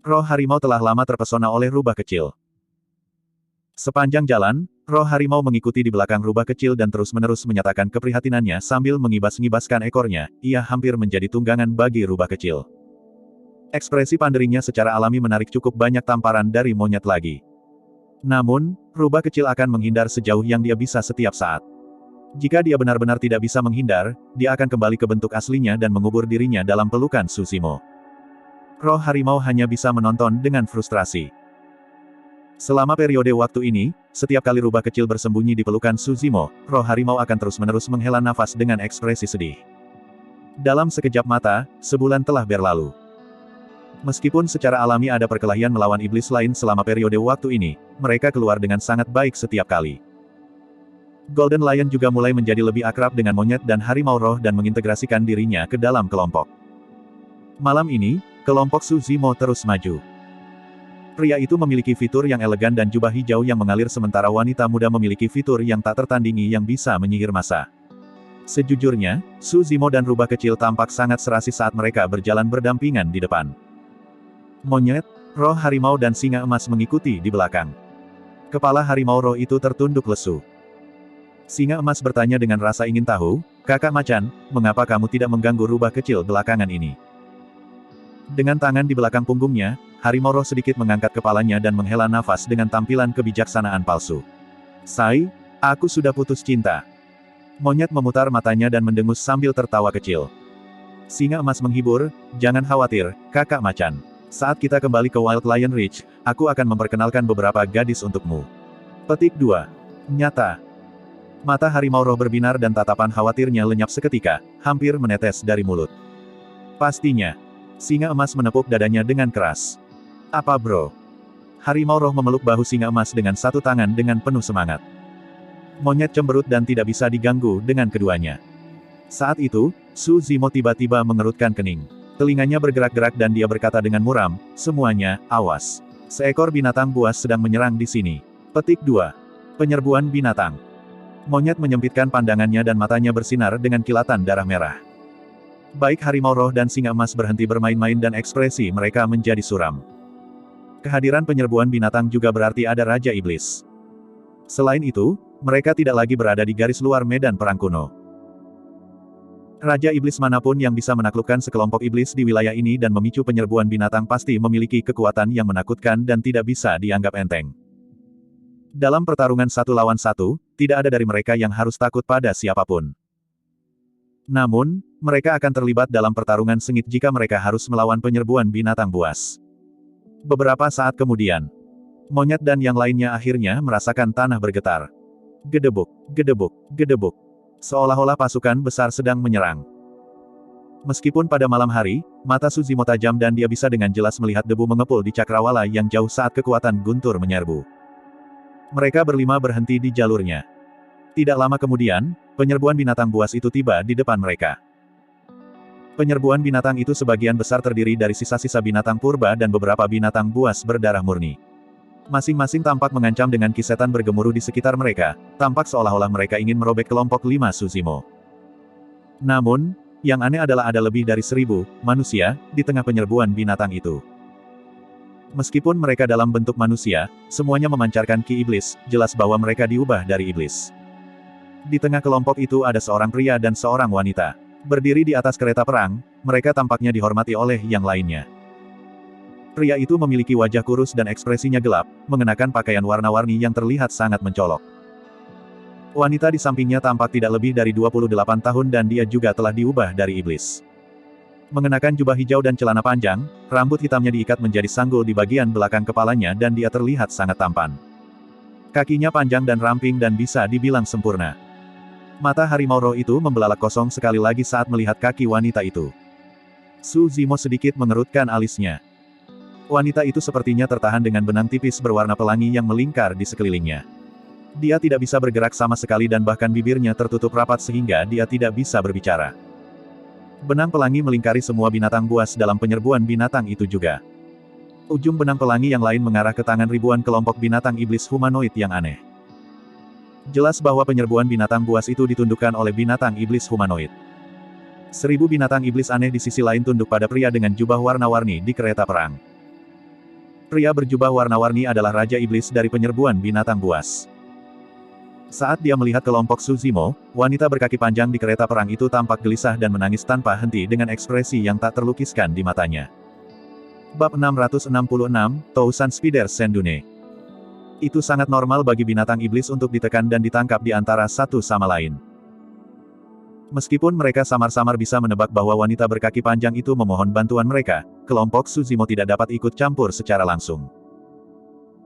Roh harimau telah lama terpesona oleh rubah kecil. Sepanjang jalan, roh harimau mengikuti di belakang rubah kecil dan terus-menerus menyatakan keprihatinannya sambil mengibas-ngibaskan ekornya, ia hampir menjadi tunggangan bagi rubah kecil. Ekspresi panderingnya secara alami menarik cukup banyak tamparan dari monyet lagi. Namun, rubah kecil akan menghindar sejauh yang dia bisa setiap saat. Jika dia benar-benar tidak bisa menghindar, dia akan kembali ke bentuk aslinya dan mengubur dirinya dalam pelukan Suzimo. Roh harimau hanya bisa menonton dengan frustrasi. Selama periode waktu ini, setiap kali rubah kecil bersembunyi di pelukan Suzimo, roh harimau akan terus-menerus menghela nafas dengan ekspresi sedih. Dalam sekejap mata, sebulan telah berlalu. Meskipun secara alami ada perkelahian melawan iblis lain selama periode waktu ini, mereka keluar dengan sangat baik setiap kali. Golden Lion juga mulai menjadi lebih akrab dengan monyet dan harimau roh dan mengintegrasikan dirinya ke dalam kelompok. Malam ini, kelompok Suzimo terus maju. Pria itu memiliki fitur yang elegan dan jubah hijau yang mengalir sementara wanita muda memiliki fitur yang tak tertandingi yang bisa menyihir massa. Sejujurnya, Suzimo dan rubah kecil tampak sangat serasi saat mereka berjalan berdampingan di depan. Monyet, roh harimau dan singa emas mengikuti di belakang. Kepala harimau roh itu tertunduk lesu. Singa emas bertanya dengan rasa ingin tahu, "Kakak macan, mengapa kamu tidak mengganggu rubah kecil belakangan ini?" Dengan tangan di belakang punggungnya, harimau roh sedikit mengangkat kepalanya dan menghela nafas dengan tampilan kebijaksanaan palsu. "Sai, aku sudah putus cinta." Monyet memutar matanya dan mendengus sambil tertawa kecil. Singa emas menghibur, "Jangan khawatir, kakak macan. Saat kita kembali ke Wild Lion Ridge, aku akan memperkenalkan beberapa gadis untukmu." Petik 2. Nyata. Mata harimau roh berbinar dan tatapan khawatirnya lenyap seketika, hampir menetes dari mulut. "Pastinya." Singa emas menepuk dadanya dengan keras. "Apa bro?" Harimau roh memeluk bahu singa emas dengan satu tangan dengan penuh semangat. Monyet cemberut dan tidak bisa diganggu dengan keduanya. Saat itu, Suzimo tiba-tiba mengerutkan kening. Telinganya bergerak-gerak dan dia berkata dengan muram, "Semuanya, awas. Seekor binatang buas sedang menyerang di sini." Petik 2. Penyerbuan binatang. Monyet menyempitkan pandangannya dan matanya bersinar dengan kilatan darah merah. Baik harimau roh dan singa emas berhenti bermain-main dan ekspresi mereka menjadi suram. Kehadiran penyerbuan binatang juga berarti ada Raja Iblis. Selain itu, mereka tidak lagi berada di garis luar medan perang kuno. Raja Iblis manapun yang bisa menaklukkan sekelompok iblis di wilayah ini dan memicu penyerbuan binatang pasti memiliki kekuatan yang menakutkan dan tidak bisa dianggap enteng. Dalam pertarungan 1 lawan 1, tidak ada dari mereka yang harus takut pada siapapun. Namun, mereka akan terlibat dalam pertarungan sengit jika mereka harus melawan penyerbuan binatang buas. Beberapa saat kemudian, monyet dan yang lainnya akhirnya merasakan tanah bergetar. Gedebuk, gedebuk, gedebuk. Seolah-olah pasukan besar sedang menyerang. Meskipun pada malam hari, mata Suzimo tajam dan dia bisa dengan jelas melihat debu mengepul di cakrawala yang jauh saat kekuatan guntur menyerbu. Mereka berlima berhenti di jalurnya. Tidak lama kemudian, penyerbuan binatang buas itu tiba di depan mereka. Penyerbuan binatang itu sebagian besar terdiri dari sisa-sisa binatang purba dan beberapa binatang buas berdarah murni. Masing-masing tampak mengancam dengan kisetan bergemuruh di sekitar mereka, tampak seolah-olah mereka ingin merobek kelompok 5 Suzimo. Namun, yang aneh adalah ada lebih dari 1000 manusia di tengah penyerbuan binatang itu. Meskipun mereka dalam bentuk manusia, semuanya memancarkan ki iblis, jelas bahwa mereka diubah dari iblis. Di tengah kelompok itu ada seorang pria dan seorang wanita. Berdiri di atas kereta perang, mereka tampaknya dihormati oleh yang lainnya. Pria itu memiliki wajah kurus dan ekspresinya gelap, mengenakan pakaian warna-warni yang terlihat sangat mencolok. Wanita di sampingnya tampak tidak lebih dari 28 tahun dan dia juga telah diubah dari iblis. Mengenakan jubah hijau dan celana panjang, rambut hitamnya diikat menjadi sanggul di bagian belakang kepalanya dan dia terlihat sangat tampan. Kakinya panjang dan ramping dan bisa dibilang sempurna. Mata harimau roh itu membelalak kosong sekali lagi saat melihat kaki wanita itu. Suzimo sedikit mengerutkan alisnya. Wanita itu sepertinya tertahan dengan benang tipis berwarna pelangi yang melingkar di sekelilingnya. Dia tidak bisa bergerak sama sekali dan bahkan bibirnya tertutup rapat sehingga dia tidak bisa berbicara. Benang pelangi melingkari semua binatang buas dalam penyerbuan binatang itu juga. Ujung benang pelangi yang lain mengarah ke tangan ribuan kelompok binatang iblis humanoid yang aneh. Jelas bahwa penyerbuan binatang buas itu ditundukkan oleh binatang iblis humanoid. 1000 binatang iblis aneh di sisi lain tunduk pada pria dengan jubah warna-warni di kereta perang. Pria berjubah warna-warni adalah Raja Iblis dari penyerbuan binatang buas. Saat dia melihat kelompok Suzimo, wanita berkaki panjang di kereta perang itu tampak gelisah dan menangis tanpa henti dengan ekspresi yang tak terlukiskan di matanya. Bab 666, Tousan Spider Sendune. Itu sangat normal bagi binatang iblis untuk ditekan dan ditangkap di antara satu sama lain. Meskipun mereka samar-samar bisa menebak bahwa wanita berkaki panjang itu memohon bantuan mereka, kelompok Suzimo tidak dapat ikut campur secara langsung.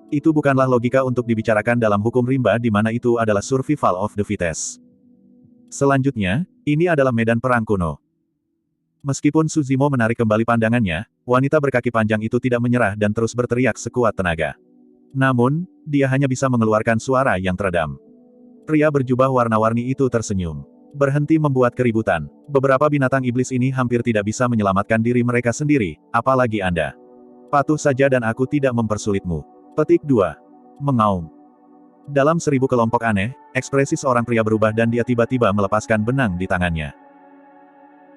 Itu bukanlah logika untuk dibicarakan dalam hukum rimba di mana itu adalah survival of the fittest. Selanjutnya, ini adalah medan perang kuno. Meskipun Suzimo menarik kembali pandangannya, wanita berkaki panjang itu tidak menyerah dan terus berteriak sekuat tenaga. Namun, dia hanya bisa mengeluarkan suara yang teredam. Pria berjubah warna-warni itu tersenyum. Berhenti membuat keributan. Beberapa binatang iblis ini hampir tidak bisa menyelamatkan diri mereka sendiri, apalagi Anda. Patuh saja dan aku tidak mempersulitmu. Petik 2. Mengaum. Dalam 1000 kelompok aneh, ekspresi seorang pria berubah dan dia tiba-tiba melepaskan benang di tangannya.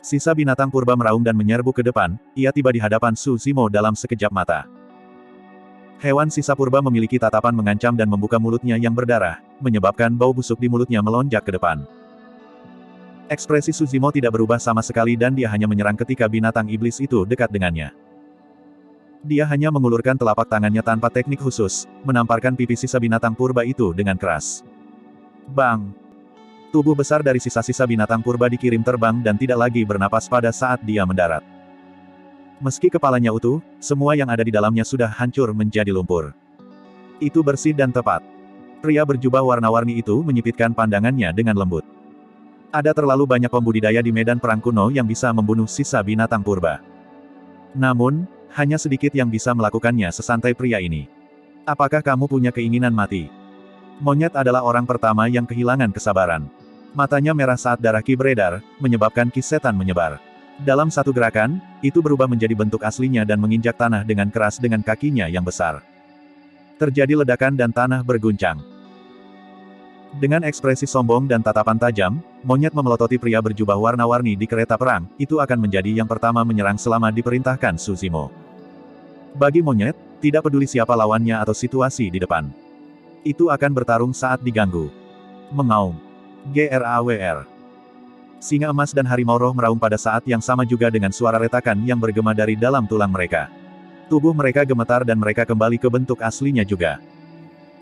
Sisa binatang purba meraung dan menyerbu ke depan, ia tiba di hadapan Suzimo dalam sekejap mata. Hewan sisa purba memiliki tatapan mengancam dan membuka mulutnya yang berdarah, menyebabkan bau busuk di mulutnya melonjak ke depan. Ekspresi Suzimo tidak berubah sama sekali dan dia hanya menyerang ketika binatang iblis itu dekat dengannya. Dia hanya mengulurkan telapak tangannya tanpa teknik khusus, menamparkan pipi sisa binatang purba itu dengan keras. Bang! Tubuh besar dari sisa-sisa binatang purba dikirim terbang dan tidak lagi bernapas pada saat dia mendarat. Meski kepalanya utuh, semua yang ada di dalamnya sudah hancur menjadi lumpur. Itu bersih dan tepat. Pria berjubah warna-warni itu menyipitkan pandangannya dengan lembut. Ada terlalu banyak pembudidaya di medan perang kuno yang bisa membunuh sisa binatang purba. Namun, hanya sedikit yang bisa melakukannya sesantai pria ini. Apakah kamu punya keinginan mati? Monyet adalah orang pertama yang kehilangan kesabaran. Matanya merah saat darah ki beredar, menyebabkan ki setan menyebar. Dalam satu gerakan, itu berubah menjadi bentuk aslinya dan menginjak tanah dengan keras dengan kakinya yang besar. Terjadi ledakan dan tanah berguncang. Dengan ekspresi sombong dan tatapan tajam, monyet memelototi pria berjubah warna-warni di kereta perang, itu akan menjadi yang pertama menyerang selama diperintahkan Suzimo. Bagi monyet, tidak peduli siapa lawannya atau situasi di depan. Itu akan bertarung saat diganggu. Mengaum. GRAWR. Singa emas dan harimau roh meraung pada saat yang sama juga dengan suara retakan yang bergema dari dalam tulang mereka. Tubuh mereka gemetar dan mereka kembali ke bentuk aslinya juga.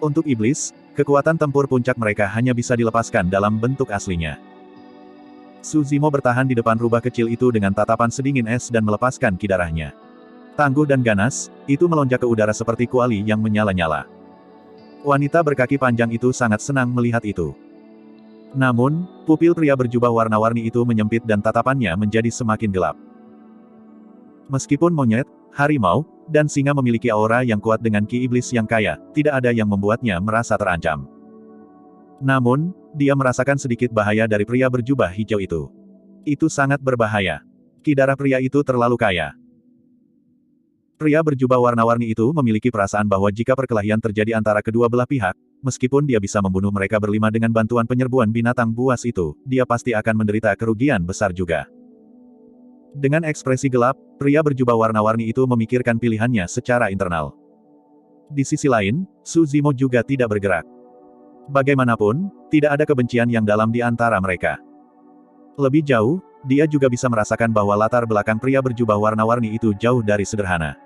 Untuk iblis, kekuatan tempur puncak mereka hanya bisa dilepaskan dalam bentuk aslinya. Suzimo bertahan di depan rubah kecil itu dengan tatapan sedingin es dan melepaskan ki darahnya. Tangguh dan ganas, itu melonjak ke udara seperti kuali yang menyala-nyala. Wanita berkaki panjang itu sangat senang melihat itu. Namun, pupil pria berjubah warna-warni itu menyempit dan tatapannya menjadi semakin gelap. Meskipun monyet, harimau, dan singa memiliki aura yang kuat dengan ki iblis yang kaya, tidak ada yang membuatnya merasa terancam. Namun, dia merasakan sedikit bahaya dari pria berjubah hijau itu. Itu sangat berbahaya. Ki darah pria itu terlalu kaya. Pria berjubah warna-warni itu memiliki perasaan bahwa jika perkelahian terjadi antara kedua belah pihak, meskipun dia bisa membunuh mereka berlima dengan bantuan penyerbuan binatang buas itu, dia pasti akan menderita kerugian besar juga. Dengan ekspresi gelap, pria berjubah warna-warni itu memikirkan pilihannya secara internal. Di sisi lain, Su Zimo juga tidak bergerak. Bagaimanapun, tidak ada kebencian yang dalam di antara mereka. Lebih jauh, dia juga bisa merasakan bahwa latar belakang pria berjubah warna-warni itu jauh dari sederhana.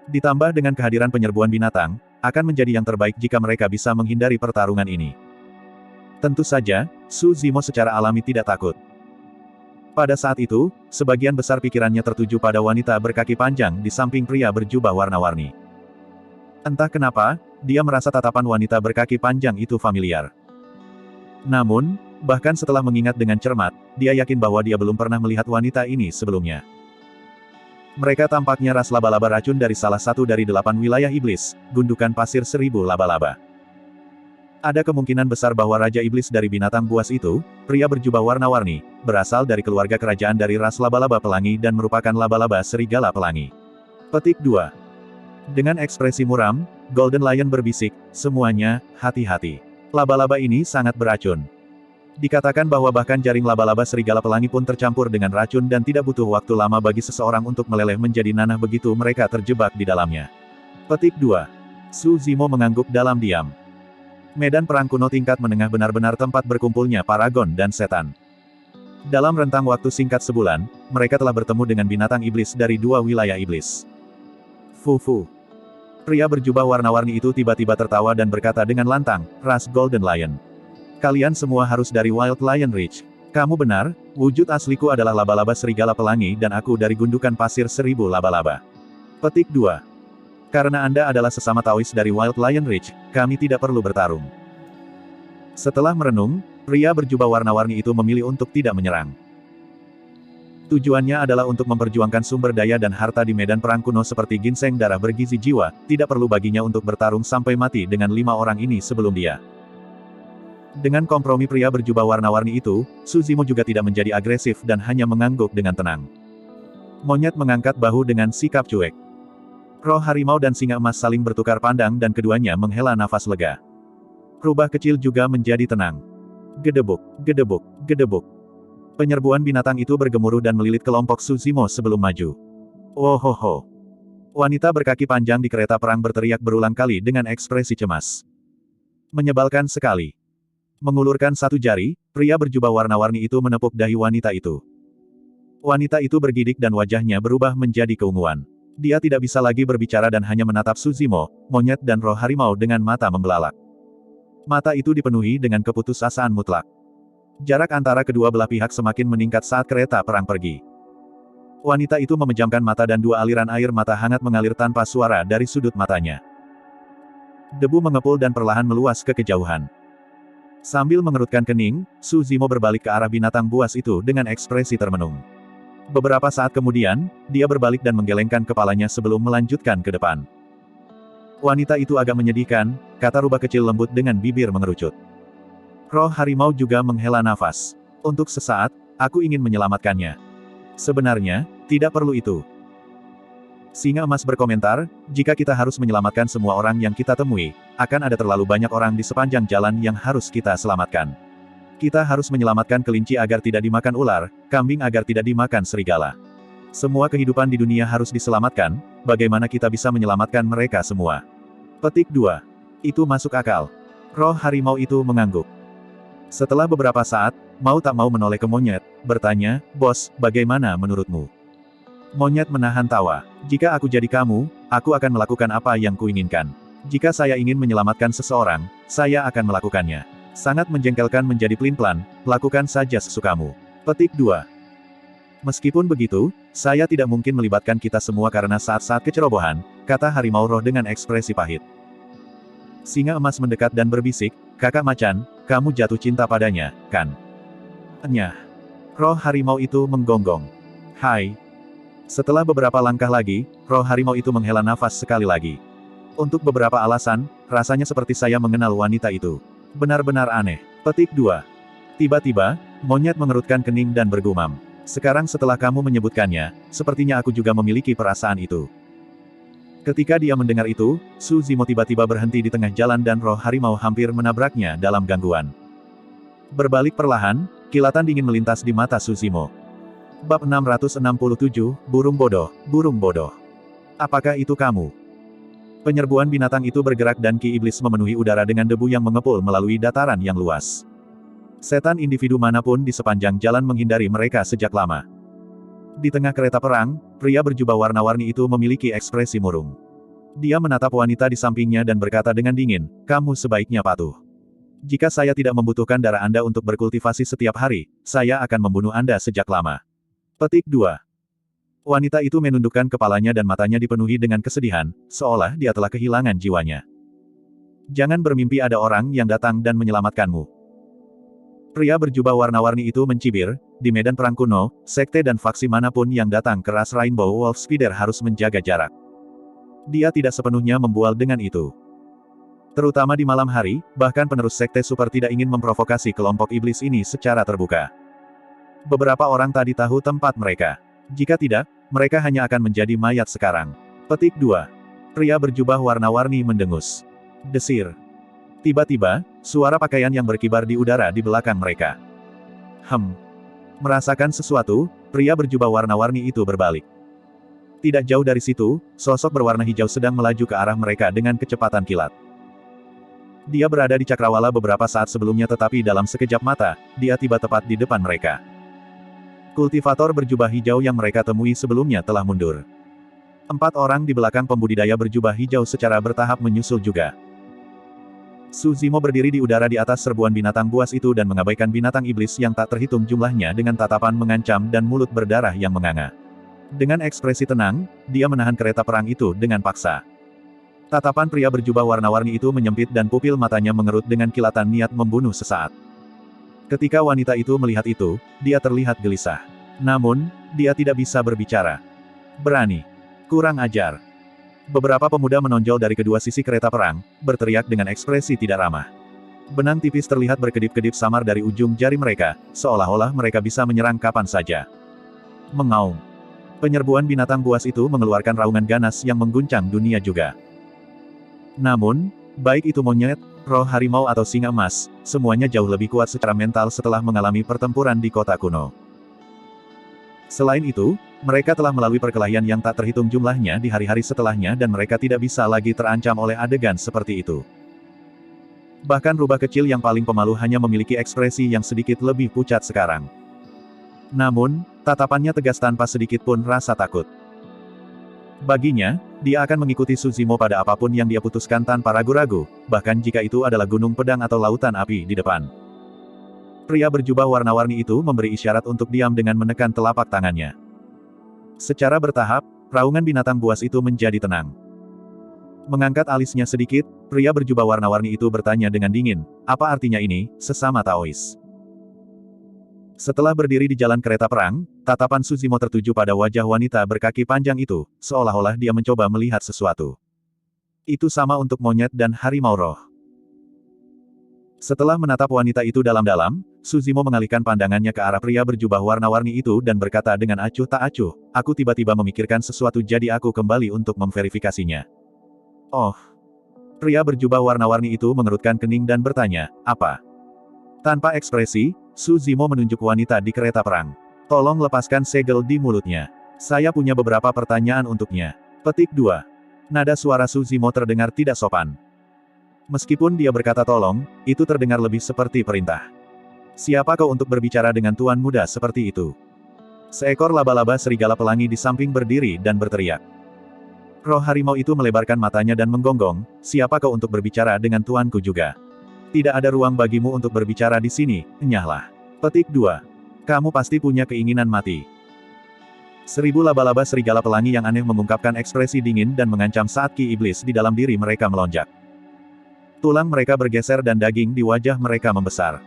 Ditambah dengan kehadiran penyerbuan binatang, akan menjadi yang terbaik jika mereka bisa menghindari pertarungan ini. Tentu saja, Su Zimo secara alami tidak takut. Pada saat itu, sebagian besar pikirannya tertuju pada wanita berkaki panjang di samping pria berjubah warna-warni. Entah kenapa, dia merasa tatapan wanita berkaki panjang itu familiar. Namun, bahkan setelah mengingat dengan cermat, dia yakin bahwa dia belum pernah melihat wanita ini sebelumnya. Mereka tampaknya ras laba-laba racun dari salah satu dari 8 wilayah iblis, gundukan pasir 1000 laba-laba. Ada kemungkinan besar bahwa Raja Iblis dari binatang buas itu, pria berjubah warna-warni, berasal dari keluarga kerajaan dari ras laba-laba pelangi dan merupakan laba-laba serigala pelangi. Petik 2. Dengan ekspresi muram, Golden Lion berbisik, semuanya, hati-hati. Laba-laba ini sangat beracun. Dikatakan bahwa bahkan jaring laba-laba serigala pelangi pun tercampur dengan racun dan tidak butuh waktu lama bagi seseorang untuk meleleh menjadi nanah begitu mereka terjebak di dalamnya. Petik 2. Su Zimo mengangguk dalam diam. Medan perang kuno tingkat menengah benar-benar tempat berkumpulnya paragon dan setan. Dalam rentang waktu singkat sebulan, mereka telah bertemu dengan binatang iblis dari 2 wilayah iblis. Fufu. Pria berjubah warna-warni itu tiba-tiba tertawa dan berkata dengan lantang, ras Golden Lion. Kalian semua harus dari Wild Lion Ridge. Kamu benar, wujud asliku adalah laba-laba serigala pelangi dan aku dari gundukan pasir 1000 laba-laba. Petik 2. Karena Anda adalah sesama Taois dari Wild Lion Ridge, kami tidak perlu bertarung. Setelah merenung, pria berjubah warna-warni itu memilih untuk tidak menyerang. Tujuannya adalah untuk memperjuangkan sumber daya dan harta di medan perang kuno seperti ginseng darah bergizi jiwa, tidak perlu baginya untuk bertarung sampai mati dengan 5 orang ini sebelum dia. Dengan kompromi pria berjubah warna-warni itu, Su Zimo juga tidak menjadi agresif dan hanya mengangguk dengan tenang. Monyet mengangkat bahu dengan sikap cuek. Roh harimau dan singa emas saling bertukar pandang dan keduanya menghela nafas lega. Rubah kecil juga menjadi tenang. Gedebuk, gedebuk, gedebuk. Penyerbuan binatang itu bergemuruh dan melilit kelompok Su Zimo sebelum maju. Wohoho. Wanita berkaki panjang di kereta perang berteriak berulang kali dengan ekspresi cemas. Menyebalkan sekali. Mengulurkan satu jari, pria berjubah warna-warni itu menepuk dahi wanita itu. Wanita itu bergidik dan wajahnya berubah menjadi keunguan. Dia tidak bisa lagi berbicara dan hanya menatap Su Zimo, monyet dan roh harimau dengan mata membelalak. Mata itu dipenuhi dengan keputusasaan mutlak. Jarak antara kedua belah pihak semakin meningkat saat kereta perang pergi. Wanita itu memejamkan mata dan 2 aliran air mata hangat mengalir tanpa suara dari sudut matanya. Debu mengepul dan perlahan meluas ke kejauhan. Sambil mengerutkan kening, Su Zimo berbalik ke arah binatang buas itu dengan ekspresi termenung. Beberapa saat kemudian, dia berbalik dan menggelengkan kepalanya sebelum melanjutkan ke depan. Wanita itu agak menyedihkan, kata rubah kecil lembut dengan bibir mengerucut. Roh harimau juga menghela nafas. Untuk sesaat, aku ingin menyelamatkannya. Sebenarnya, tidak perlu itu. Singa emas berkomentar, jika kita harus menyelamatkan semua orang yang kita temui, akan ada terlalu banyak orang di sepanjang jalan yang harus kita selamatkan. Kita harus menyelamatkan kelinci agar tidak dimakan ular, kambing agar tidak dimakan serigala. Semua kehidupan di dunia harus diselamatkan, bagaimana kita bisa menyelamatkan mereka semua? Petik 2. Itu masuk akal. Roh harimau itu mengangguk. Setelah beberapa saat, mau tak mau menoleh ke monyet, bertanya, bos, bagaimana menurutmu? Monyet menahan tawa. Jika aku jadi kamu, aku akan melakukan apa yang kuinginkan. Jika saya ingin menyelamatkan seseorang, saya akan melakukannya. Sangat menjengkelkan menjadi pelin-pelan, lakukan saja sesukamu. Petik 2. Meskipun begitu, saya tidak mungkin melibatkan kita semua karena saat-saat kecerobohan, kata harimau roh dengan ekspresi pahit. Singa emas mendekat dan berbisik, kakak macan, kamu jatuh cinta padanya, kan? Nyah. Roh harimau itu menggonggong. Hai. Setelah beberapa langkah lagi, roh harimau itu menghela nafas sekali lagi. Untuk beberapa alasan, rasanya seperti saya mengenal wanita itu. Benar-benar aneh. Petik 2. Tiba-tiba, monyet mengerutkan kening dan bergumam. Sekarang setelah kamu menyebutkannya, sepertinya aku juga memiliki perasaan itu. Ketika dia mendengar itu, Su Zimo tiba-tiba berhenti di tengah jalan dan roh harimau hampir menabraknya dalam gangguan. Berbalik perlahan, kilatan dingin melintas di mata Su Zimo. Bab 667, Burung Bodoh, Burung Bodoh. Apakah itu kamu? Penyerbuan binatang itu bergerak dan ki iblis memenuhi udara dengan debu yang mengepul melalui dataran yang luas. Setan individu manapun di sepanjang jalan menghindari mereka sejak lama. Di tengah kereta perang, pria berjubah warna-warni itu memiliki ekspresi murung. Dia menatap wanita di sampingnya dan berkata dengan dingin, kamu sebaiknya patuh. Jika saya tidak membutuhkan darah Anda untuk berkultivasi setiap hari, saya akan membunuh Anda sejak lama. Petik 2. Wanita itu menundukkan kepalanya dan matanya dipenuhi dengan kesedihan, seolah dia telah kehilangan jiwanya. Jangan bermimpi ada orang yang datang dan menyelamatkanmu. Pria berjubah warna-warni itu mencibir, di medan perang kuno, sekte dan faksi manapun yang datang ke ras Rainbow Wolf Spider harus menjaga jarak. Dia tidak sepenuhnya membual dengan itu. Terutama di malam hari, bahkan penerus sekte super tidak ingin memprovokasi kelompok iblis ini secara terbuka. Beberapa orang tadi tahu tempat mereka. Jika tidak, mereka hanya akan menjadi mayat sekarang. Petik 2. Pria berjubah warna-warni mendengus. Desir. Tiba-tiba, suara pakaian yang berkibar di udara di belakang mereka. Merasakan sesuatu, pria berjubah warna-warni itu berbalik. Tidak jauh dari situ, sosok berwarna hijau sedang melaju ke arah mereka dengan kecepatan kilat. Dia berada di cakrawala beberapa saat sebelumnya tetapi dalam sekejap mata, dia tiba tepat di depan mereka. Kultivator berjubah hijau yang mereka temui sebelumnya telah mundur. 4 orang di belakang pembudidaya berjubah hijau secara bertahap menyusul juga. Su Zimo berdiri di udara di atas serbuan binatang buas itu dan mengabaikan binatang iblis yang tak terhitung jumlahnya dengan tatapan mengancam dan mulut berdarah yang menganga. Dengan ekspresi tenang, dia menahan kereta perang itu dengan paksa. Tatapan pria berjubah warna-warni itu menyempit dan pupil matanya mengerut dengan kilatan niat membunuh sesaat. Ketika wanita itu melihat itu, dia terlihat gelisah. Namun, dia tidak bisa berbicara. Berani. Kurang ajar. Beberapa pemuda menonjol dari kedua sisi kereta perang, berteriak dengan ekspresi tidak ramah. Benang tipis terlihat berkedip-kedip samar dari ujung jari mereka, seolah-olah mereka bisa menyerang kapan saja. Mengaum. Penyerbuan binatang buas itu mengeluarkan raungan ganas yang mengguncang dunia juga. Namun, baik itu monyet, roh harimau atau singa emas, semuanya jauh lebih kuat secara mental setelah mengalami pertempuran di kota kuno. Selain itu, mereka telah melalui perkelahian yang tak terhitung jumlahnya di hari-hari setelahnya dan mereka tidak bisa lagi terancam oleh adegan seperti itu. Bahkan rubah kecil yang paling pemalu hanya memiliki ekspresi yang sedikit lebih pucat sekarang. Namun, tatapannya tegas tanpa sedikit pun rasa takut. Baginya, dia akan mengikuti Su Zimo pada apapun yang dia putuskan tanpa ragu-ragu, bahkan jika itu adalah gunung pedang atau lautan api di depan. Pria berjubah warna-warni itu memberi isyarat untuk diam dengan menekan telapak tangannya. Secara bertahap, raungan binatang buas itu menjadi tenang. Mengangkat alisnya sedikit, pria berjubah warna-warni itu bertanya dengan dingin, apa artinya ini, sesama Taois? Setelah berdiri di jalan kereta perang, tatapan Su Zimo tertuju pada wajah wanita berkaki panjang itu, seolah-olah dia mencoba melihat sesuatu. Itu sama untuk monyet dan harimau roh. Setelah menatap wanita itu dalam-dalam, Su Zimo mengalihkan pandangannya ke arah pria berjubah warna-warni itu dan berkata dengan acuh tak acuh, aku tiba-tiba memikirkan sesuatu jadi aku kembali untuk memverifikasinya. Oh. Pria berjubah warna-warni itu mengerutkan kening dan bertanya, apa? Tanpa ekspresi, Su Zimo menunjuk wanita di kereta perang. Tolong lepaskan segel di mulutnya. Saya punya beberapa pertanyaan untuknya. Petik 2. Nada suara Su Zimo terdengar tidak sopan. Meskipun dia berkata tolong, itu terdengar lebih seperti perintah. Siapa kau untuk berbicara dengan tuan muda seperti itu? Seekor laba-laba serigala pelangi di samping berdiri dan berteriak. Roh harimau itu melebarkan matanya dan menggonggong, siapa kau untuk berbicara dengan tuanku juga? Tidak ada ruang bagimu untuk berbicara di sini, enyahlah. Petik 2. Kamu pasti punya keinginan mati. 1000 laba-laba serigala pelangi yang aneh mengungkapkan ekspresi dingin dan mengancam saat ki iblis di dalam diri mereka melonjak. Tulang mereka bergeser dan daging di wajah mereka membesar.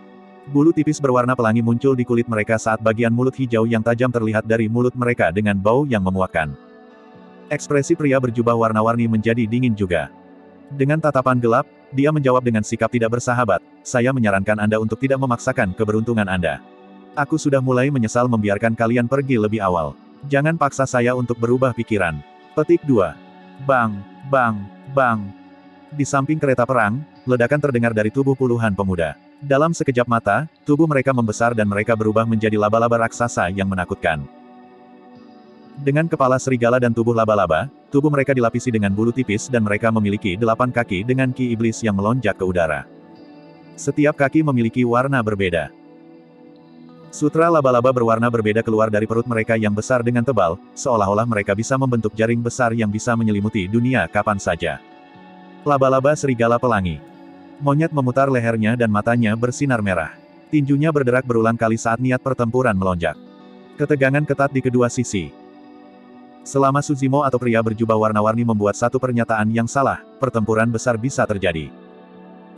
Bulu tipis berwarna pelangi muncul di kulit mereka saat bagian mulut hijau yang tajam terlihat dari mulut mereka dengan bau yang memuakkan. Ekspresi pria berjubah warna-warni menjadi dingin juga. Dengan tatapan gelap, dia menjawab dengan sikap tidak bersahabat, "Saya menyarankan Anda untuk tidak memaksakan keberuntungan Anda. Aku sudah mulai menyesal membiarkan kalian pergi lebih awal. Jangan paksa saya untuk berubah pikiran." Petik 2. Bang, bang, bang. Di samping kereta perang, ledakan terdengar dari tubuh puluhan pemuda. Dalam sekejap mata, tubuh mereka membesar dan mereka berubah menjadi laba-laba raksasa yang menakutkan. Dengan kepala serigala dan tubuh laba-laba, tubuh mereka dilapisi dengan bulu tipis dan mereka memiliki 8 kaki dengan ki iblis yang melonjak ke udara. Setiap kaki memiliki warna berbeda. Sutra laba-laba berwarna berbeda keluar dari perut mereka yang besar dengan tebal, seolah-olah mereka bisa membentuk jaring besar yang bisa menyelimuti dunia kapan saja. Laba-laba serigala pelangi. Monyet memutar lehernya dan matanya bersinar merah. Tinjunya berderak berulang kali saat niat pertempuran melonjak. Ketegangan ketat di kedua sisi. Selama Suzimo atau pria berjubah warna-warni membuat satu pernyataan yang salah, pertempuran besar bisa terjadi.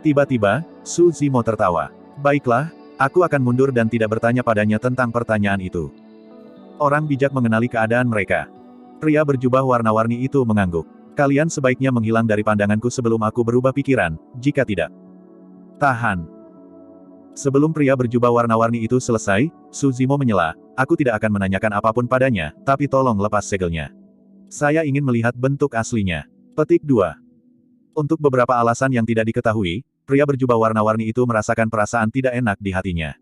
Tiba-tiba, Suzimo tertawa. "Baiklah, aku akan mundur dan tidak bertanya padanya tentang pertanyaan itu." Orang bijak mengenali keadaan mereka. Pria berjubah warna-warni itu mengangguk. "Kalian sebaiknya menghilang dari pandanganku sebelum aku berubah pikiran, jika tidak. Tahan." Sebelum pria berjubah warna-warni itu selesai, Suzimo menyela, "Aku tidak akan menanyakan apapun padanya, tapi tolong lepas segelnya. Saya ingin melihat bentuk aslinya." Petik 2. Untuk beberapa alasan yang tidak diketahui, pria berjubah warna-warni itu merasakan perasaan tidak enak di hatinya.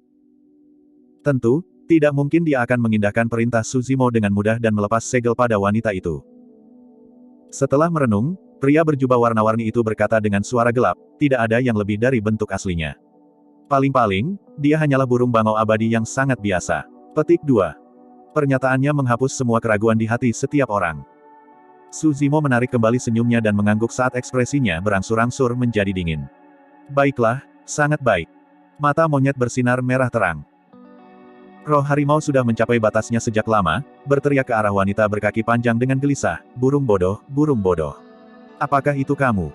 Tentu, tidak mungkin dia akan mengindahkan perintah Suzimo dengan mudah dan melepas segel pada wanita itu. Setelah merenung, pria berjubah warna-warni itu berkata dengan suara gelap, "Tidak ada yang lebih dari bentuk aslinya. Paling-paling, dia hanyalah burung bangau abadi yang sangat biasa." Petik 2. Pernyataannya menghapus semua keraguan di hati setiap orang. Suzimo menarik kembali senyumnya dan mengangguk saat ekspresinya berangsur-angsur menjadi dingin. "Baiklah, sangat baik." Mata monyet bersinar merah terang. Roh harimau sudah mencapai batasnya sejak lama, berteriak ke arah wanita berkaki panjang dengan gelisah, "Burung bodoh, burung bodoh. Apakah itu kamu?"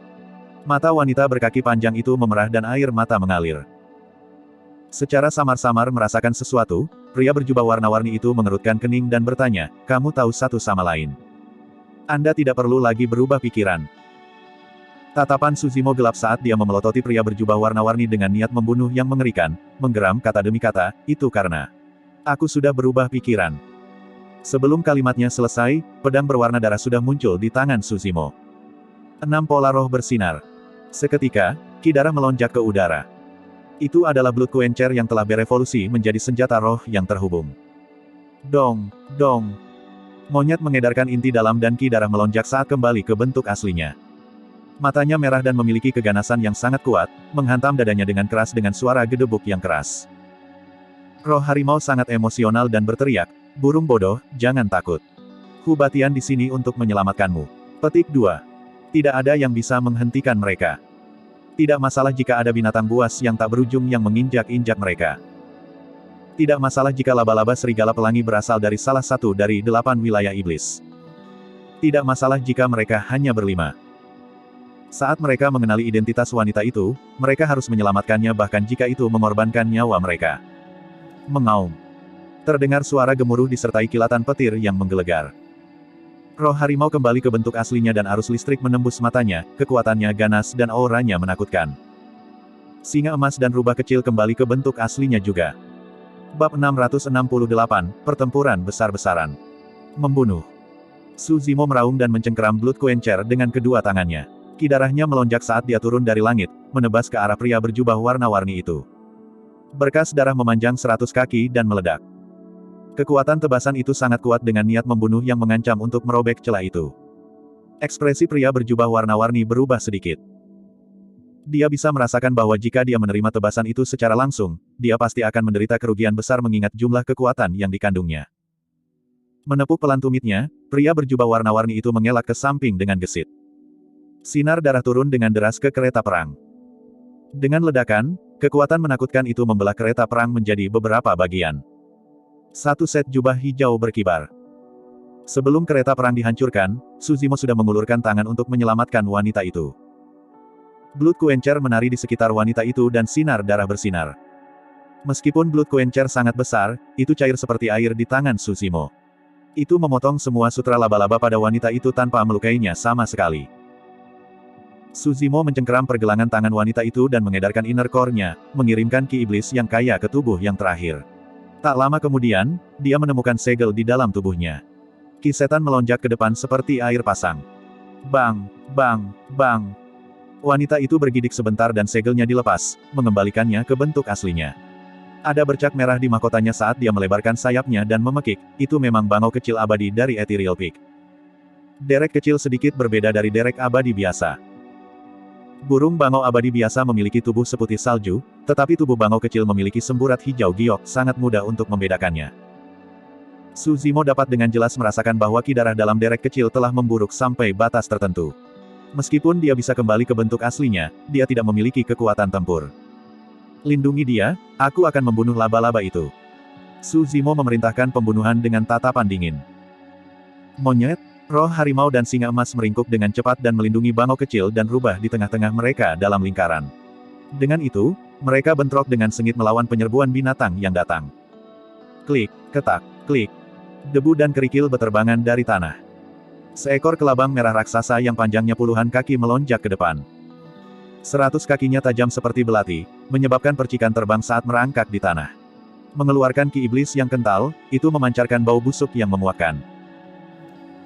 Mata wanita berkaki panjang itu memerah dan air mata mengalir. Secara samar-samar merasakan sesuatu, pria berjubah warna-warni itu mengerutkan kening dan bertanya, "Kamu tahu satu sama lain. Anda tidak perlu lagi berubah pikiran." Tatapan Suzimo gelap saat dia memelototi pria berjubah warna-warni dengan niat membunuh yang mengerikan, menggeram kata demi kata, "Itu karena aku sudah berubah pikiran." Sebelum kalimatnya selesai, pedang berwarna darah sudah muncul di tangan Suzimo. 6 pola roh bersinar. Seketika, ki darah melonjak ke udara. Itu adalah Blood Quencher yang telah berevolusi menjadi senjata roh yang terhubung. Dong, dong. Monyet mengedarkan inti dalam dan ki darah melonjak saat kembali ke bentuk aslinya. Matanya merah dan memiliki keganasan yang sangat kuat, menghantam dadanya dengan keras dengan suara gedebuk yang keras. Roh harimau sangat emosional dan berteriak, "Burung bodoh, jangan takut. Hubatian di sini untuk menyelamatkanmu." Petik 2. Tidak ada yang bisa menghentikan mereka. Tidak masalah jika ada binatang buas yang tak berujung yang menginjak-injak mereka. Tidak masalah jika laba-laba serigala pelangi berasal dari salah satu dari 8 wilayah iblis. Tidak masalah jika mereka hanya berlima. Saat mereka mengenali identitas wanita itu, mereka harus menyelamatkannya bahkan jika itu mengorbankan nyawa mereka. Mengaum. Terdengar suara gemuruh disertai kilatan petir yang menggelegar. Roh harimau kembali ke bentuk aslinya dan arus listrik menembus matanya, kekuatannya ganas dan auranya menakutkan. Singa emas dan rubah kecil kembali ke bentuk aslinya juga. Bab 668, Pertempuran Besar-besaran. Membunuh. Suzimo meraung dan mencengkeram Blood Quencher dengan kedua tangannya. Ki darahnya melonjak saat dia turun dari langit, menebas ke arah pria berjubah warna-warni itu. Berkas darah memanjang 100 kaki dan meledak. Kekuatan tebasan itu sangat kuat dengan niat membunuh yang mengancam untuk merobek celah itu. Ekspresi pria berjubah warna-warni berubah sedikit. Dia bisa merasakan bahwa jika dia menerima tebasan itu secara langsung, dia pasti akan menderita kerugian besar mengingat jumlah kekuatan yang dikandungnya. Menepuk pelan tumitnya, pria berjubah warna-warni itu mengelak ke samping dengan gesit. Sinar darah turun dengan deras ke kereta perang. Dengan ledakan, kekuatan menakutkan itu membelah kereta perang menjadi beberapa bagian. Satu set jubah hijau berkibar. Sebelum kereta perang dihancurkan, Suzimo sudah mengulurkan tangan untuk menyelamatkan wanita itu. Blood Quencher menari di sekitar wanita itu dan sinar darah bersinar. Meskipun Blood Quencher sangat besar, itu cair seperti air di tangan Suzimo. Itu memotong semua sutra laba-laba pada wanita itu tanpa melukainya sama sekali. Suzimo mencengkeram pergelangan tangan wanita itu dan mengedarkan inner core-nya, mengirimkan ki iblis yang kaya ke tubuh yang terakhir. Tak lama kemudian, dia menemukan segel di dalam tubuhnya. Ki setan melonjak ke depan seperti air pasang. Bang, bang, bang. Wanita itu bergidik sebentar dan segelnya dilepas, mengembalikannya ke bentuk aslinya. Ada bercak merah di mahkotanya saat dia melebarkan sayapnya dan memekik, itu memang bangau kecil abadi dari Ethereal Peak. Derek kecil sedikit berbeda dari derek abadi biasa. Burung bangau abadi biasa memiliki tubuh seputih salju, tetapi tubuh bangau kecil memiliki semburat hijau giok, sangat mudah untuk membedakannya. Suzimo dapat dengan jelas merasakan bahwa ki darah dalam derek kecil telah memburuk sampai batas tertentu. Meskipun dia bisa kembali ke bentuk aslinya, dia tidak memiliki kekuatan tempur. Lindungi dia, aku akan membunuh laba-laba itu. Suzimo memerintahkan pembunuhan dengan tatapan dingin. Monyet, roh harimau dan singa emas meringkuk dengan cepat dan melindungi bangau kecil dan rubah di tengah-tengah mereka dalam lingkaran. Dengan itu, mereka bentrok dengan sengit melawan penyerbuan binatang yang datang. Klik, ketak, klik. Debu dan kerikil beterbangan dari tanah. Seekor kelabang merah raksasa yang panjangnya puluhan kaki melonjak ke depan. 100 kakinya tajam seperti belati, menyebabkan percikan terbang saat merangkak di tanah. Mengeluarkan ki iblis yang kental, itu memancarkan bau busuk yang memuakkan.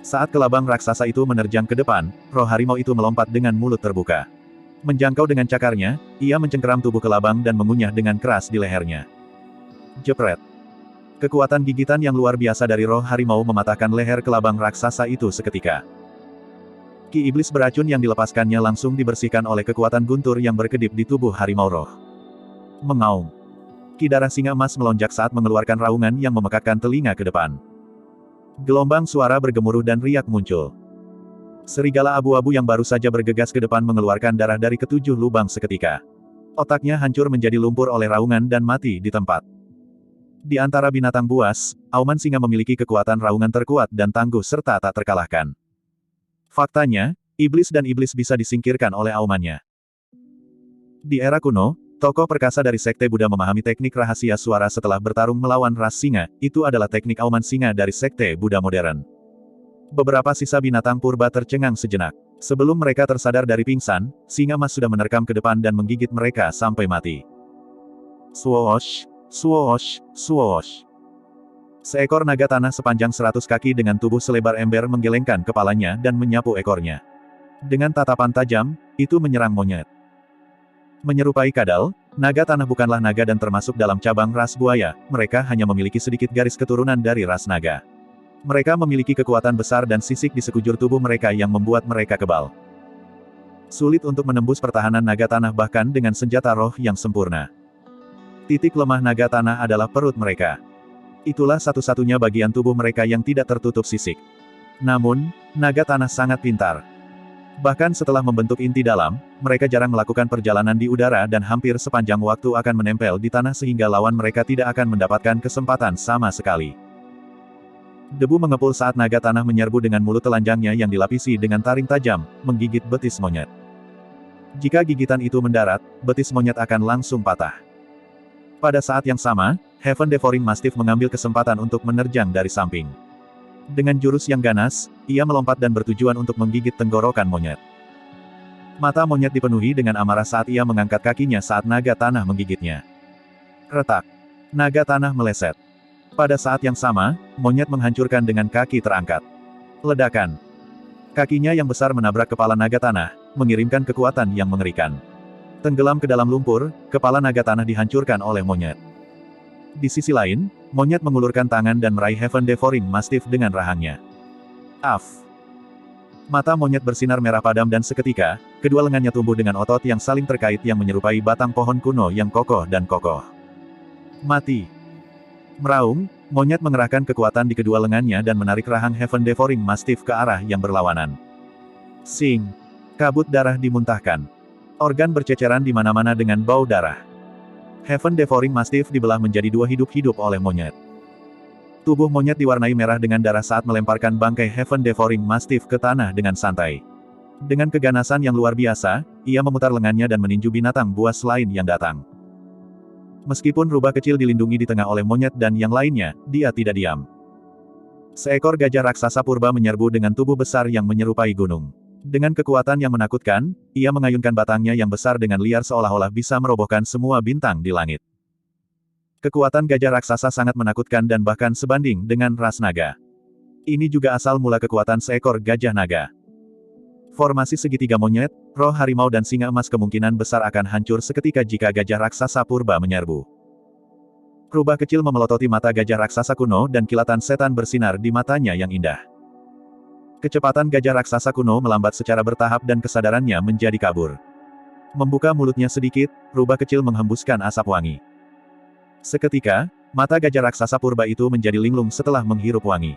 Saat kelabang raksasa itu menerjang ke depan, roh harimau itu melompat dengan mulut terbuka. Menjangkau dengan cakarnya, ia mencengkeram tubuh kelabang dan mengunyah dengan keras di lehernya. Jepret. Kekuatan gigitan yang luar biasa dari roh harimau mematahkan leher kelabang raksasa itu seketika. Ki iblis beracun yang dilepaskannya langsung dibersihkan oleh kekuatan guntur yang berkedip di tubuh harimau roh. Mengaum. Ki darah singa emas melonjak saat mengeluarkan raungan yang memekakkan telinga ke depan. Gelombang suara bergemuruh dan riak muncul. Serigala abu-abu yang baru saja bergegas ke depan mengeluarkan darah dari ketujuh lubang seketika. Otaknya hancur menjadi lumpur oleh raungan dan mati di tempat. Di antara binatang buas, auman singa memiliki kekuatan raungan terkuat dan tangguh serta tak terkalahkan. Faktanya, iblis dan iblis bisa disingkirkan oleh aumannya. Di era kuno, tokoh perkasa dari Sekte Buddha memahami teknik rahasia suara setelah bertarung melawan ras singa, itu adalah teknik auman singa dari Sekte Buddha modern. Beberapa sisa binatang purba tercengang sejenak. Sebelum mereka tersadar dari pingsan, singa emas sudah menerkam ke depan dan menggigit mereka sampai mati. Swoosh, swoosh, swoosh. Seekor naga tanah sepanjang 100 kaki dengan tubuh selebar ember menggelengkan kepalanya dan menyapu ekornya. Dengan tatapan tajam, itu menyerang monyet. Menyerupai kadal, naga tanah bukanlah naga dan termasuk dalam cabang ras buaya, mereka hanya memiliki sedikit garis keturunan dari ras naga. Mereka memiliki kekuatan besar dan sisik di sekujur tubuh mereka yang membuat mereka kebal. Sulit untuk menembus pertahanan naga tanah bahkan dengan senjata roh yang sempurna. Titik lemah naga tanah adalah perut mereka. Itulah satu-satunya bagian tubuh mereka yang tidak tertutup sisik. Namun, naga tanah sangat pintar. Bahkan setelah membentuk inti dalam, mereka jarang melakukan perjalanan di udara dan hampir sepanjang waktu akan menempel di tanah sehingga lawan mereka tidak akan mendapatkan kesempatan sama sekali. Debu mengepul saat naga tanah menyerbu dengan mulut telanjangnya yang dilapisi dengan taring tajam, menggigit betis monyet. Jika gigitan itu mendarat, betis monyet akan langsung patah. Pada saat yang sama, Heaven Devouring Mastiff mengambil kesempatan untuk menerjang dari samping. Dengan jurus yang ganas, ia melompat dan bertujuan untuk menggigit tenggorokan monyet. Mata monyet dipenuhi dengan amarah saat ia mengangkat kakinya saat naga tanah menggigitnya. Retak. Naga tanah meleset. Pada saat yang sama, monyet menghancurkan dengan kaki terangkat. Ledakan. Kakinya yang besar menabrak kepala naga tanah, mengirimkan kekuatan yang mengerikan. Tenggelam ke dalam lumpur, kepala naga tanah dihancurkan oleh monyet. Di sisi lain, monyet mengulurkan tangan dan meraih Heaven Devouring Mastiff dengan rahangnya. Af. Mata monyet bersinar merah padam dan seketika, kedua lengannya tumbuh dengan otot yang saling terkait yang menyerupai batang pohon kuno yang kokoh dan kokoh. Mati. Meraung, monyet mengerahkan kekuatan di kedua lengannya dan menarik rahang Heaven Devouring Mastiff ke arah yang berlawanan. Sing. Kabut darah dimuntahkan. Organ berceceran di mana-mana dengan bau darah. Heaven Devouring Mastiff dibelah menjadi dua hidup-hidup oleh monyet. Tubuh monyet diwarnai merah dengan darah saat melemparkan bangkai Heaven Devouring Mastiff ke tanah dengan santai. Dengan keganasan yang luar biasa, ia memutar lengannya dan meninju binatang buas lain yang datang. Meskipun rubah kecil dilindungi di tengah oleh monyet dan yang lainnya, dia tidak diam. Seekor gajah raksasa purba menyerbu dengan tubuh besar yang menyerupai gunung. Dengan kekuatan yang menakutkan, ia mengayunkan batangnya yang besar dengan liar seolah-olah bisa merobohkan semua bintang di langit. Kekuatan gajah raksasa sangat menakutkan dan bahkan sebanding dengan ras naga. Ini juga asal mula kekuatan seekor gajah naga. Formasi segitiga monyet, roh harimau dan singa emas kemungkinan besar akan hancur seketika jika gajah raksasa purba menyerbu. Rubah kecil memelototi mata gajah raksasa kuno dan kilatan setan bersinar di matanya yang indah. Kecepatan gajah raksasa kuno melambat secara bertahap dan kesadarannya menjadi kabur. Membuka mulutnya sedikit, rubah kecil menghembuskan asap wangi. Seketika, mata gajah raksasa purba itu menjadi linglung setelah menghirup wangi.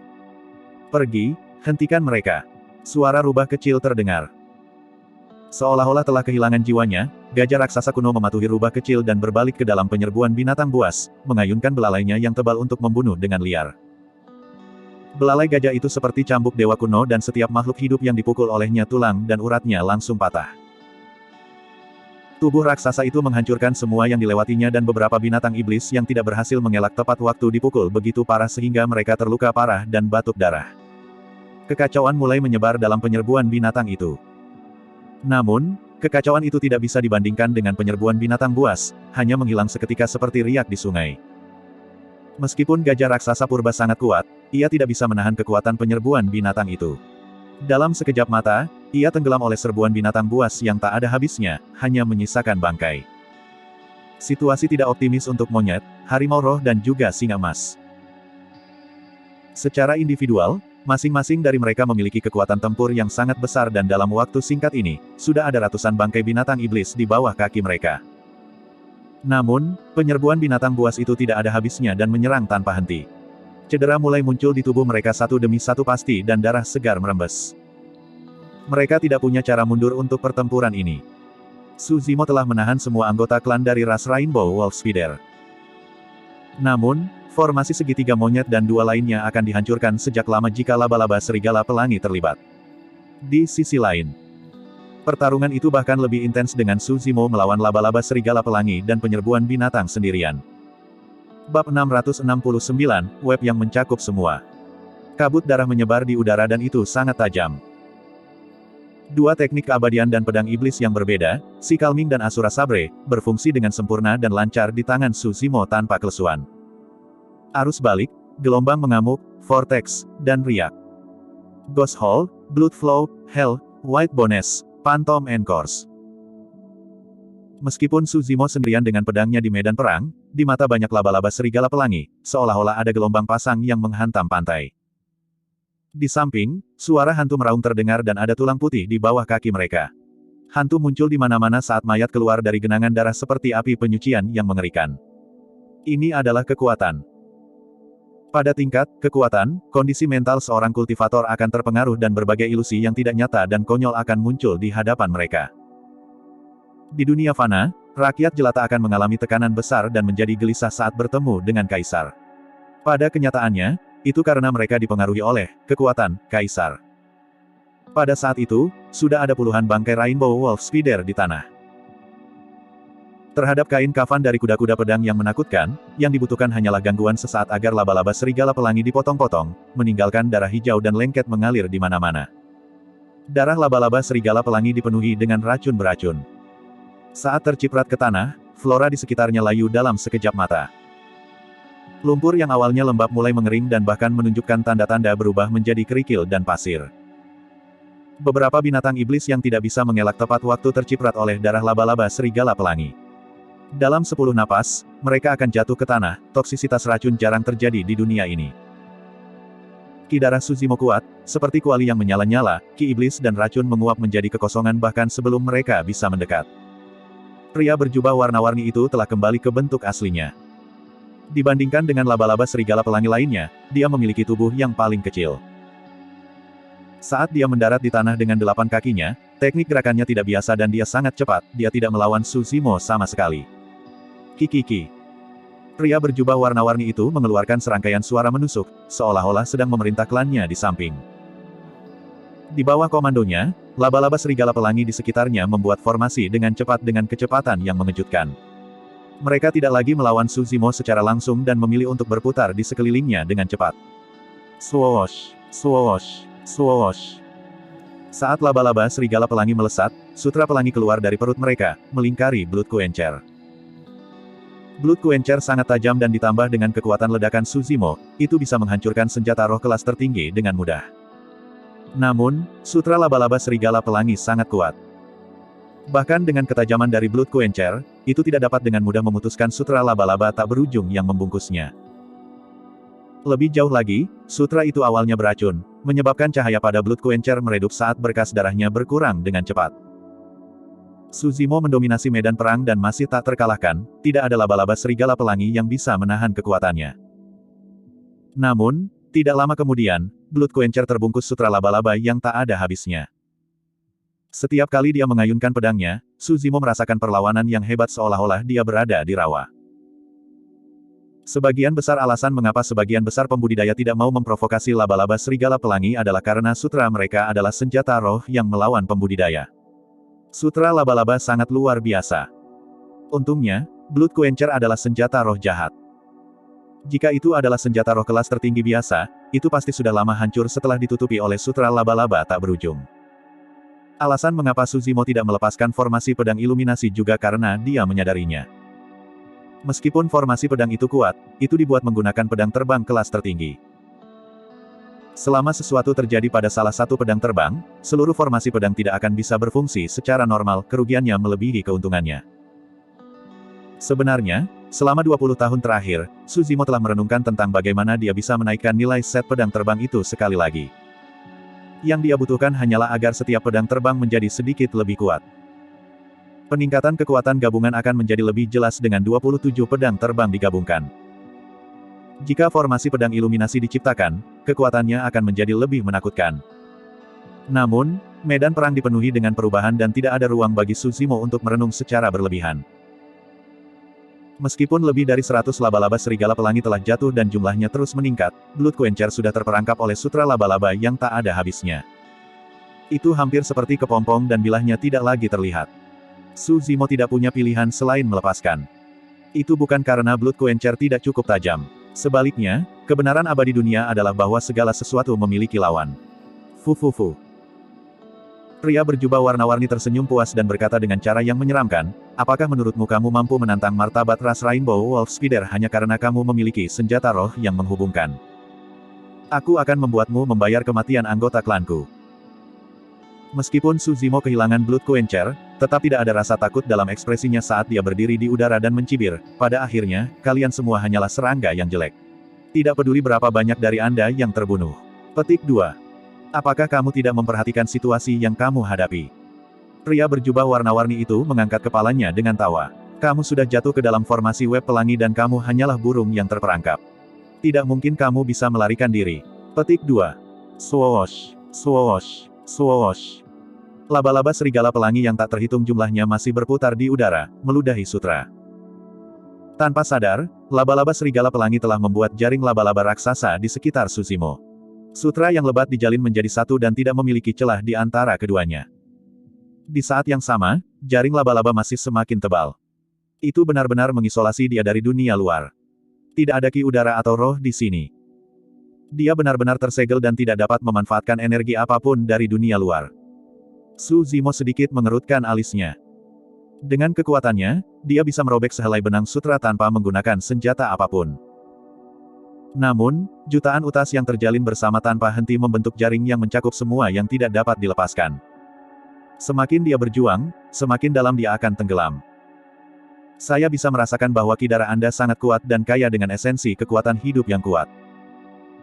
Pergi, hentikan mereka. Suara rubah kecil terdengar. Seolah-olah telah kehilangan jiwanya, gajah raksasa kuno mematuhi rubah kecil dan berbalik ke dalam penyerbuan binatang buas, mengayunkan belalainya yang tebal untuk membunuh dengan liar. Belalai gajah itu seperti cambuk dewa kuno dan setiap makhluk hidup yang dipukul olehnya tulang dan uratnya langsung patah. Tubuh raksasa itu menghancurkan semua yang dilewatinya dan beberapa binatang iblis yang tidak berhasil mengelak tepat waktu dipukul begitu parah sehingga mereka terluka parah dan batuk darah. Kekacauan mulai menyebar dalam penyerbuan binatang itu. Namun, kekacauan itu tidak bisa dibandingkan dengan penyerbuan binatang buas, hanya menghilang seketika seperti riak di sungai. Meskipun gajah raksasa purba sangat kuat, ia tidak bisa menahan kekuatan penyerbuan binatang itu. Dalam sekejap mata, ia tenggelam oleh serbuan binatang buas yang tak ada habisnya, hanya menyisakan bangkai. Situasi tidak optimis untuk monyet, harimau roh dan juga singa emas. Secara individual, masing-masing dari mereka memiliki kekuatan tempur yang sangat besar dan dalam waktu singkat ini, sudah ada ratusan bangkai binatang iblis di bawah kaki mereka. Namun, penyerbuan binatang buas itu tidak ada habisnya dan menyerang tanpa henti. Cedera mulai muncul di tubuh mereka satu demi satu pasti dan darah segar merembes. Mereka tidak punya cara mundur untuk pertempuran ini. Su Zimo telah menahan semua anggota klan dari ras Rainbow Wolf Spider. Namun, formasi segitiga monyet dan dua lainnya akan dihancurkan sejak lama jika laba-laba serigala pelangi terlibat. Di sisi lain, pertarungan itu bahkan lebih intens dengan Su Zimo melawan laba-laba serigala pelangi dan penyerbuan binatang sendirian. Bab 669, Web yang mencakup semua. Kabut darah menyebar di udara dan itu sangat tajam. Dua teknik keabadian dan pedang iblis yang berbeda, Si Kalming dan Asura Sabre, berfungsi dengan sempurna dan lancar di tangan Su Zimo tanpa kelesuan. Arus balik, gelombang mengamuk, vortex, dan riak. Ghost Hall, Blood Flow, Hell, White Bones, Phantom Encores. Meskipun Su Zimo sendirian dengan pedangnya di medan perang, di mata banyak laba-laba serigala pelangi, seolah-olah ada gelombang pasang yang menghantam pantai. Di samping, suara hantu meraung terdengar dan ada tulang putih di bawah kaki mereka. Hantu muncul di mana-mana saat mayat keluar dari genangan darah seperti api penyucian yang mengerikan. Ini adalah kekuatan. Pada tingkat kekuatan, kondisi mental seorang kultivator akan terpengaruh dan berbagai ilusi yang tidak nyata dan konyol akan muncul di hadapan mereka. Di dunia fana, rakyat jelata akan mengalami tekanan besar dan menjadi gelisah saat bertemu dengan kaisar. Pada kenyataannya, itu karena mereka dipengaruhi oleh kekuatan kaisar. Pada saat itu, sudah ada puluhan bangkai Rainbow Wolf Spider di tanah. Terhadap kain kafan dari kuda-kuda pedang yang menakutkan, yang dibutuhkan hanyalah gangguan sesaat agar laba-laba serigala pelangi dipotong-potong, meninggalkan darah hijau dan lengket mengalir di mana-mana. Darah laba-laba serigala pelangi dipenuhi dengan racun beracun. Saat terciprat ke tanah, flora di sekitarnya layu dalam sekejap mata. Lumpur yang awalnya lembab mulai mengering dan bahkan menunjukkan tanda-tanda berubah menjadi kerikil dan pasir. Beberapa binatang iblis yang tidak bisa mengelak tepat waktu terciprat oleh darah laba-laba serigala pelangi. Dalam 10 napas, mereka akan jatuh ke tanah, toksisitas racun jarang terjadi di dunia ini. Ki darah Su Zimo kuat, seperti kuali yang menyala-nyala, ki iblis dan racun menguap menjadi kekosongan bahkan sebelum mereka bisa mendekat. Pria berjubah warna-warni itu telah kembali ke bentuk aslinya. Dibandingkan dengan laba-laba serigala pelangi lainnya, dia memiliki tubuh yang paling kecil. Saat dia mendarat di tanah dengan 8 kakinya, teknik gerakannya tidak biasa dan dia sangat cepat, dia tidak melawan Su Zimo sama sekali. Kikiki. Pria berjubah warna-warni itu mengeluarkan serangkaian suara menusuk, seolah-olah sedang memerintah klannya di samping. Di bawah komandonya, laba-laba serigala pelangi di sekitarnya membuat formasi dengan cepat dengan kecepatan yang mengejutkan. Mereka tidak lagi melawan Su Zimo secara langsung dan memilih untuk berputar di sekelilingnya dengan cepat. Swoosh, swoosh, swoosh. Saat laba-laba serigala pelangi melesat, sutra pelangi keluar dari perut mereka, melingkari Blood Quencher. Blood Quencher sangat tajam dan ditambah dengan kekuatan ledakan Su Zimo, itu bisa menghancurkan senjata roh kelas tertinggi dengan mudah. Namun, sutra laba-laba serigala pelangi sangat kuat. Bahkan dengan ketajaman dari Blood Quencher, itu tidak dapat dengan mudah memutuskan sutra laba-laba tak berujung yang membungkusnya. Lebih jauh lagi, sutra itu awalnya beracun, menyebabkan cahaya pada Blood Quencher meredup saat berkas darahnya berkurang dengan cepat. Su Zimo mendominasi medan perang dan masih tak terkalahkan, tidak ada laba-laba serigala pelangi yang bisa menahan kekuatannya. Namun, tidak lama kemudian, Blood Quencher terbungkus sutra laba-laba yang tak ada habisnya. Setiap kali dia mengayunkan pedangnya, Su Zimo merasakan perlawanan yang hebat seolah-olah dia berada di rawa. Sebagian besar alasan mengapa sebagian besar pembudidaya tidak mau memprovokasi laba-laba serigala pelangi adalah karena sutra mereka adalah senjata roh yang melawan pembudidaya. Sutra laba-laba sangat luar biasa. Untungnya, Blood Quencher adalah senjata roh jahat. Jika itu adalah senjata roh kelas tertinggi biasa, itu pasti sudah lama hancur setelah ditutupi oleh sutra laba-laba tak berujung. Alasan mengapa Su Zimo tidak melepaskan formasi pedang iluminasi juga karena dia menyadarinya. Meskipun formasi pedang itu kuat, itu dibuat menggunakan pedang terbang kelas tertinggi. Selama sesuatu terjadi pada salah satu pedang terbang, seluruh formasi pedang tidak akan bisa berfungsi secara normal, kerugiannya melebihi keuntungannya. Sebenarnya, selama 20 tahun terakhir, Su Zimo telah merenungkan tentang bagaimana dia bisa menaikkan nilai set pedang terbang itu sekali lagi. Yang dia butuhkan hanyalah agar setiap pedang terbang menjadi sedikit lebih kuat. Peningkatan kekuatan gabungan akan menjadi lebih jelas dengan 27 pedang terbang digabungkan. Jika formasi pedang iluminasi diciptakan, kekuatannya akan menjadi lebih menakutkan. Namun, medan perang dipenuhi dengan perubahan dan tidak ada ruang bagi Su Zimo untuk merenung secara berlebihan. Meskipun lebih dari 100 laba-laba serigala pelangi telah jatuh dan jumlahnya terus meningkat, Blood Quencher sudah terperangkap oleh sutra laba-laba yang tak ada habisnya. Itu hampir seperti kepompong dan bilahnya tidak lagi terlihat. Su Zimo tidak punya pilihan selain melepaskan. Itu bukan karena Blood Quencher tidak cukup tajam. Sebaliknya, kebenaran abadi dunia adalah bahwa segala sesuatu memiliki lawan. Fu. Pria berjubah warna-warni tersenyum puas dan berkata dengan cara yang menyeramkan, apakah menurutmu kamu mampu menantang martabat ras Rainbow Wolf Spider hanya karena kamu memiliki senjata roh yang menghubungkan? Aku akan membuatmu membayar kematian anggota klanku. Meskipun Su Zimo kehilangan Blood Quencher, tetap tidak ada rasa takut dalam ekspresinya saat dia berdiri di udara dan mencibir, pada akhirnya, kalian semua hanyalah serangga yang jelek. Tidak peduli berapa banyak dari Anda yang terbunuh. Petik 2. Apakah kamu tidak memperhatikan situasi yang kamu hadapi? Pria berjubah warna-warni itu mengangkat kepalanya dengan tawa. Kamu sudah jatuh ke dalam formasi web pelangi dan kamu hanyalah burung yang terperangkap. Tidak mungkin kamu bisa melarikan diri. Petik 2. Swoosh, swoosh, swoosh. Laba-laba serigala pelangi yang tak terhitung jumlahnya masih berputar di udara, meludahi sutra. Tanpa sadar, laba-laba serigala pelangi telah membuat jaring laba-laba raksasa di sekitar Su Zimo. Sutra yang lebat dijalin menjadi satu dan tidak memiliki celah di antara keduanya. Di saat yang sama, jaring laba-laba masih semakin tebal. Itu benar-benar mengisolasi dia dari dunia luar. Tidak ada ki udara atau roh di sini. Dia benar-benar tersegel dan tidak dapat memanfaatkan energi apapun dari dunia luar. Su Zimo sedikit mengerutkan alisnya. Dengan kekuatannya, dia bisa merobek sehelai benang sutra tanpa menggunakan senjata apapun. Namun, jutaan utas yang terjalin bersama tanpa henti membentuk jaring yang mencakup semua yang tidak dapat dilepaskan. Semakin dia berjuang, semakin dalam dia akan tenggelam. Saya bisa merasakan bahwa ki darah Anda sangat kuat dan kaya dengan esensi kekuatan hidup yang kuat.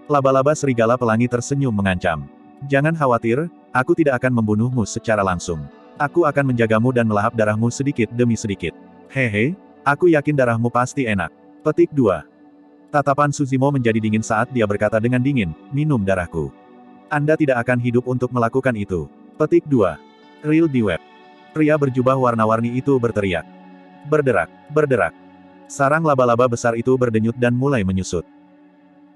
Laba-laba serigala pelangi tersenyum mengancam. Jangan khawatir, aku tidak akan membunuhmu secara langsung. Aku akan menjagamu dan melahap darahmu sedikit demi sedikit. Hehe, aku yakin darahmu pasti enak. Petik 2. Tatapan Su Zimo menjadi dingin saat dia berkata dengan dingin, minum darahku. Anda tidak akan hidup untuk melakukan itu. Petik 2. Real di web. Pria berjubah warna-warni itu berteriak. Berderak, berderak. Sarang laba-laba besar itu berdenyut dan mulai menyusut.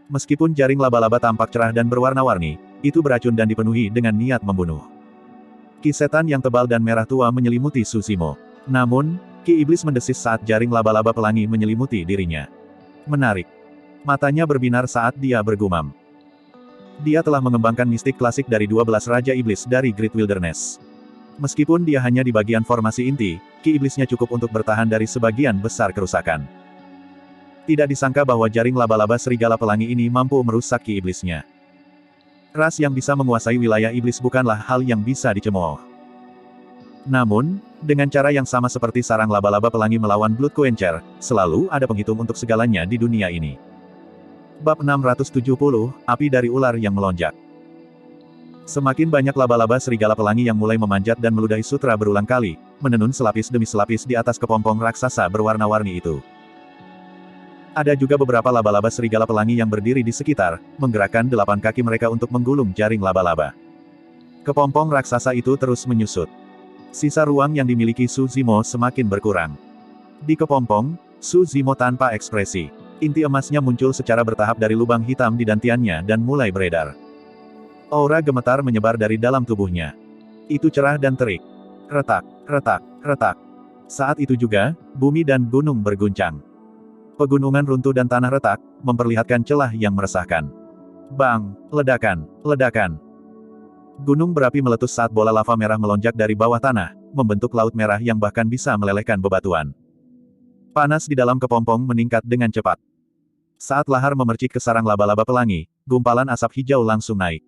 Meskipun jaring laba-laba tampak cerah dan berwarna-warni, itu beracun dan dipenuhi dengan niat membunuh. Ki setan yang tebal dan merah tua menyelimuti Su Zimo. Namun, ki iblis mendesis saat jaring laba-laba pelangi menyelimuti dirinya. Menarik. Matanya berbinar saat dia bergumam. Dia telah mengembangkan mistik klasik dari 12 Raja Iblis dari Great Wilderness. Meskipun dia hanya di bagian formasi inti, ki iblisnya cukup untuk bertahan dari sebagian besar kerusakan. Tidak disangka bahwa jaring laba-laba serigala pelangi ini mampu merusak ki iblisnya. Ras yang bisa menguasai wilayah iblis bukanlah hal yang bisa dicemooh. Namun, dengan cara yang sama seperti sarang laba-laba pelangi melawan Blood Quencher, selalu ada penghitung untuk segalanya di dunia ini. Bab 670, Api dari Ular yang Melonjak. Semakin banyak laba-laba serigala pelangi yang mulai memanjat dan meludahi sutra berulang kali, menenun selapis demi selapis di atas kepompong raksasa berwarna-warni itu. Ada juga beberapa laba-laba serigala pelangi yang berdiri di sekitar, menggerakkan 8 kaki mereka untuk menggulung jaring laba-laba. Kepompong raksasa itu terus menyusut. Sisa ruang yang dimiliki Su Zimo semakin berkurang. Di kepompong, Su Zimo tanpa ekspresi. Inti emasnya muncul secara bertahap dari lubang hitam di dantiannya dan mulai beredar. Aura gemetar menyebar dari dalam tubuhnya. Itu cerah dan terik. Retak, retak, retak. Saat itu juga, bumi dan gunung berguncang. Pegunungan runtuh dan tanah retak, memperlihatkan celah yang meresahkan. Bang! Ledakan! Ledakan! Gunung berapi meletus saat bola lava merah melonjak dari bawah tanah, membentuk laut merah yang bahkan bisa melelehkan bebatuan. Panas di dalam kepompong meningkat dengan cepat. Saat lahar memercik ke sarang laba-laba pelangi, gumpalan asap hijau langsung naik.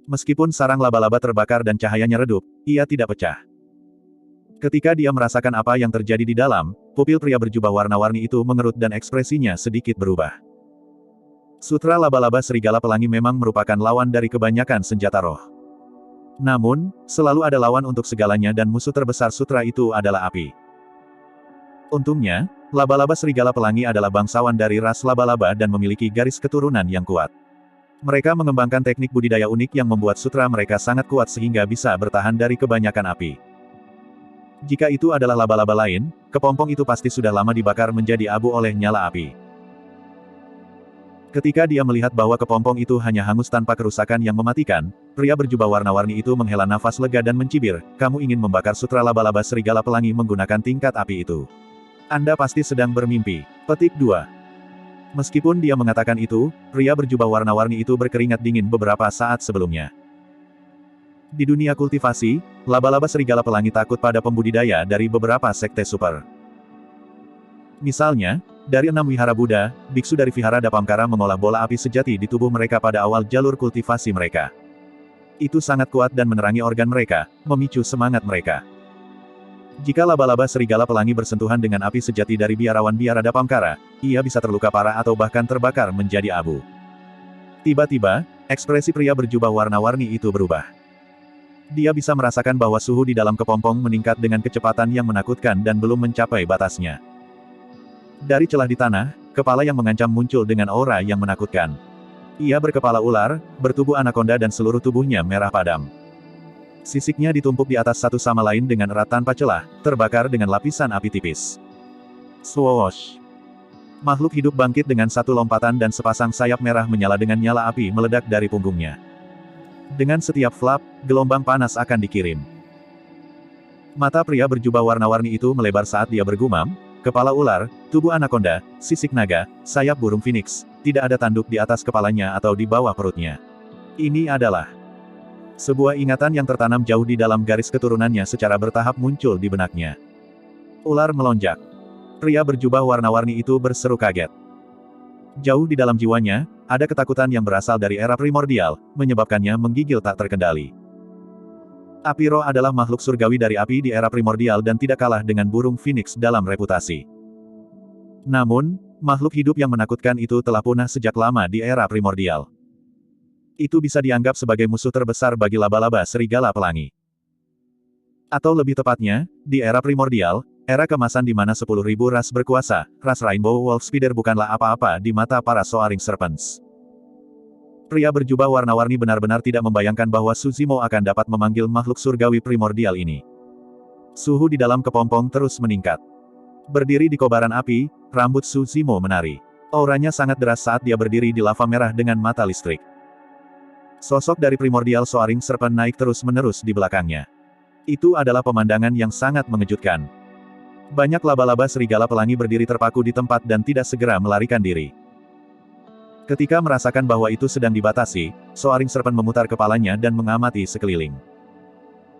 Meskipun sarang laba-laba terbakar dan cahayanya redup, ia tidak pecah. Ketika dia merasakan apa yang terjadi di dalam, pupil pria berjubah warna-warni itu mengerut dan ekspresinya sedikit berubah. Sutra laba-laba serigala pelangi memang merupakan lawan dari kebanyakan senjata roh. Namun, selalu ada lawan untuk segalanya dan musuh terbesar sutra itu adalah api. Untungnya, laba-laba serigala pelangi adalah bangsawan dari ras laba-laba dan memiliki garis keturunan yang kuat. Mereka mengembangkan teknik budidaya unik yang membuat sutra mereka sangat kuat sehingga bisa bertahan dari kebanyakan api. Jika itu adalah laba-laba lain, kepompong itu pasti sudah lama dibakar menjadi abu oleh nyala api. Ketika dia melihat bahwa kepompong itu hanya hangus tanpa kerusakan yang mematikan, pria berjubah warna-warni itu menghela nafas lega dan mencibir, "Kamu ingin membakar sutra laba-laba serigala pelangi menggunakan tingkat api itu? Anda pasti sedang bermimpi." Petik 2. Meskipun dia mengatakan itu, pria berjubah warna-warni itu berkeringat dingin beberapa saat sebelumnya. Di dunia kultivasi, laba-laba serigala pelangi takut pada pembudidaya dari beberapa sekte super. Misalnya, dari 6 wihara Buddha, biksu dari Vihara Dapamkara mengolah bola api sejati di tubuh mereka pada awal jalur kultivasi mereka. Itu sangat kuat dan menerangi organ mereka, memicu semangat mereka. Jika laba-laba serigala pelangi bersentuhan dengan api sejati dari biarawan biara Dapamkara, ia bisa terluka parah atau bahkan terbakar menjadi abu. Tiba-tiba, ekspresi pria berjubah warna-warni itu berubah. Dia bisa merasakan bahwa suhu di dalam kepompong meningkat dengan kecepatan yang menakutkan dan belum mencapai batasnya. Dari celah di tanah, kepala yang mengancam muncul dengan aura yang menakutkan. Ia berkepala ular, bertubuh anakonda dan seluruh tubuhnya merah padam. Sisiknya ditumpuk di atas satu sama lain dengan erat tanpa celah, terbakar dengan lapisan api tipis. Swoosh! Makhluk hidup bangkit dengan satu lompatan dan sepasang sayap merah menyala dengan nyala api meledak dari punggungnya. Dengan setiap flap, gelombang panas akan dikirim. Mata pria berjubah warna-warni itu melebar saat dia bergumam, kepala ular, tubuh anakonda, sisik naga, sayap burung phoenix, tidak ada tanduk di atas kepalanya atau di bawah perutnya. Ini adalah sebuah ingatan yang tertanam jauh di dalam garis keturunannya secara bertahap muncul di benaknya. Ular melonjak. Pria berjubah warna-warni itu berseru kaget. Jauh di dalam jiwanya, ada ketakutan yang berasal dari era primordial, menyebabkannya menggigil tak terkendali. Api roh adalah makhluk surgawi dari api di era primordial dan tidak kalah dengan burung phoenix dalam reputasi. Namun, makhluk hidup yang menakutkan itu telah punah sejak lama di era primordial. Itu bisa dianggap sebagai musuh terbesar bagi laba-laba serigala pelangi. Atau lebih tepatnya, di era primordial, era kemasan di mana 10.000 ras berkuasa, ras Rainbow Wolf Spider bukanlah apa-apa di mata para Soaring Serpents. Pria berjubah warna-warni benar-benar tidak membayangkan bahwa Su Zimo akan dapat memanggil makhluk surgawi primordial ini. Suhu di dalam kepompong terus meningkat. Berdiri di kobaran api, rambut Su Zimo menari. Auranya sangat deras saat dia berdiri di lava merah dengan mata listrik. Sosok dari Primordial Soaring Serpent naik terus-menerus di belakangnya. Itu adalah pemandangan yang sangat mengejutkan. Banyak laba-laba serigala pelangi berdiri terpaku di tempat dan tidak segera melarikan diri. Ketika merasakan bahwa itu sedang dibatasi, Soaring Serpent memutar kepalanya dan mengamati sekeliling.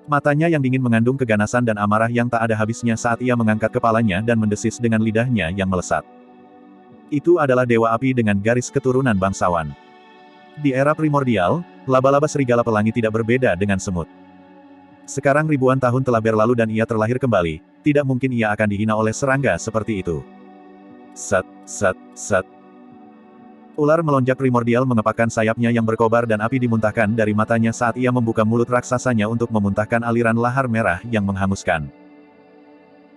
Matanya yang dingin mengandung keganasan dan amarah yang tak ada habisnya saat ia mengangkat kepalanya dan mendesis dengan lidahnya yang melesat. Itu adalah Dewa Api dengan garis keturunan bangsawan. Di era primordial, laba-laba serigala pelangi tidak berbeda dengan semut. Sekarang ribuan tahun telah berlalu dan ia terlahir kembali, tidak mungkin ia akan dihina oleh serangga seperti itu. Set, set, set. Ular melonjak primordial mengepakkan sayapnya yang berkobar dan api dimuntahkan dari matanya saat ia membuka mulut raksasanya untuk memuntahkan aliran lahar merah yang menghanguskan.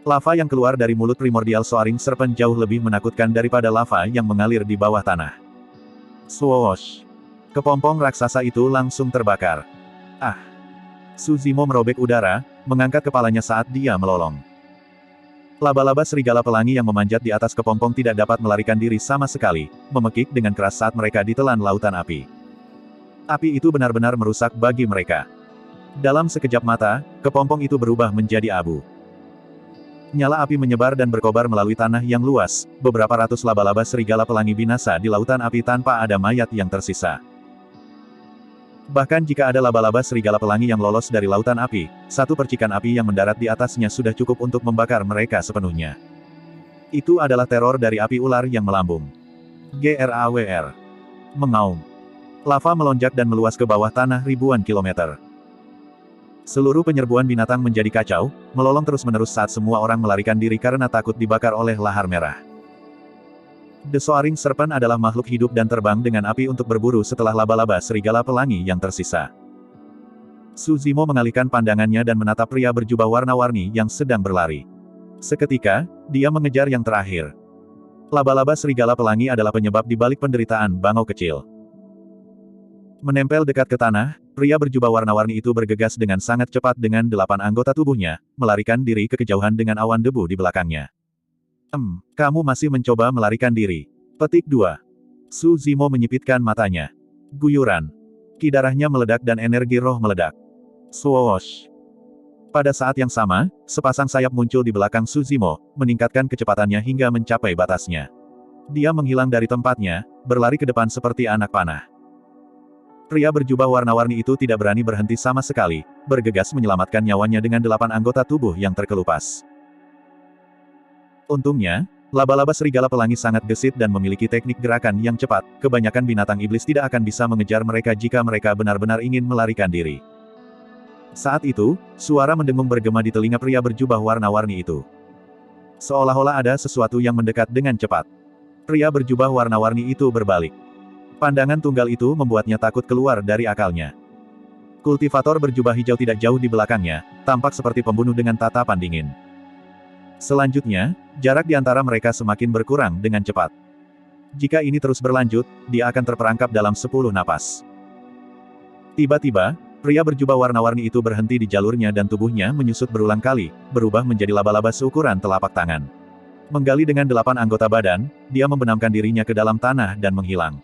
Lava yang keluar dari mulut Primordial Soaring Serpent jauh lebih menakutkan daripada lava yang mengalir di bawah tanah. Swoosh! Kepompong raksasa itu langsung terbakar. Ah! Suzimo merobek udara, mengangkat kepalanya saat dia melolong. Laba-laba serigala pelangi yang memanjat di atas kepompong tidak dapat melarikan diri sama sekali, memekik dengan keras saat mereka ditelan lautan api. Api itu benar-benar merusak bagi mereka. Dalam sekejap mata, kepompong itu berubah menjadi abu. Nyala api menyebar dan berkobar melalui tanah yang luas, beberapa ratus laba-laba serigala pelangi binasa di lautan api tanpa ada mayat yang tersisa. Bahkan jika ada laba-laba serigala pelangi yang lolos dari lautan api, satu percikan api yang mendarat di atasnya sudah cukup untuk membakar mereka sepenuhnya. Itu adalah teror dari api ular yang melambung. GRAWR. Mengaum. Lava melonjak dan meluas ke bawah tanah ribuan kilometer. Seluruh penyerbuan binatang menjadi kacau, melolong terus-menerus saat semua orang melarikan diri karena takut dibakar oleh lahar merah. The Soaring Serpent adalah makhluk hidup dan terbang dengan api untuk berburu setelah laba-laba serigala pelangi yang tersisa. Suzimo mengalihkan pandangannya dan menatap pria berjubah warna-warni yang sedang berlari. Seketika, dia mengejar yang terakhir. Laba-laba serigala pelangi adalah penyebab di balik penderitaan bangau kecil. Menempel dekat ke tanah, pria berjubah warna-warni itu bergegas dengan sangat cepat dengan 8 anggota tubuhnya, melarikan diri ke kejauhan dengan awan debu di belakangnya. Kamu masih mencoba melarikan diri. Petik 2. Suzimo menyipitkan matanya. Guyuran. Ki darahnya meledak dan energi roh meledak. Swoosh. Pada saat yang sama, sepasang sayap muncul di belakang Suzimo, meningkatkan kecepatannya hingga mencapai batasnya. Dia menghilang dari tempatnya, berlari ke depan seperti anak panah. Pria berjubah warna-warni itu tidak berani berhenti sama sekali, bergegas menyelamatkan nyawanya dengan 8 anggota tubuh yang terkelupas. Untungnya, laba-laba serigala pelangi sangat gesit dan memiliki teknik gerakan yang cepat, kebanyakan binatang iblis tidak akan bisa mengejar mereka jika mereka benar-benar ingin melarikan diri. Saat itu, suara mendengung bergema di telinga pria berjubah warna-warni itu. Seolah-olah ada sesuatu yang mendekat dengan cepat. Pria berjubah warna-warni itu berbalik. Pandangan tunggal itu membuatnya takut keluar dari akalnya. Kultivator berjubah hijau tidak jauh di belakangnya, tampak seperti pembunuh dengan tatapan dingin. Selanjutnya, jarak di antara mereka semakin berkurang dengan cepat. Jika ini terus berlanjut, dia akan terperangkap dalam 10 napas. Tiba-tiba, pria berjubah warna-warni itu berhenti di jalurnya dan tubuhnya menyusut berulang kali, berubah menjadi laba-laba seukuran telapak tangan. Menggali dengan 8 anggota badan, dia membenamkan dirinya ke dalam tanah dan menghilang.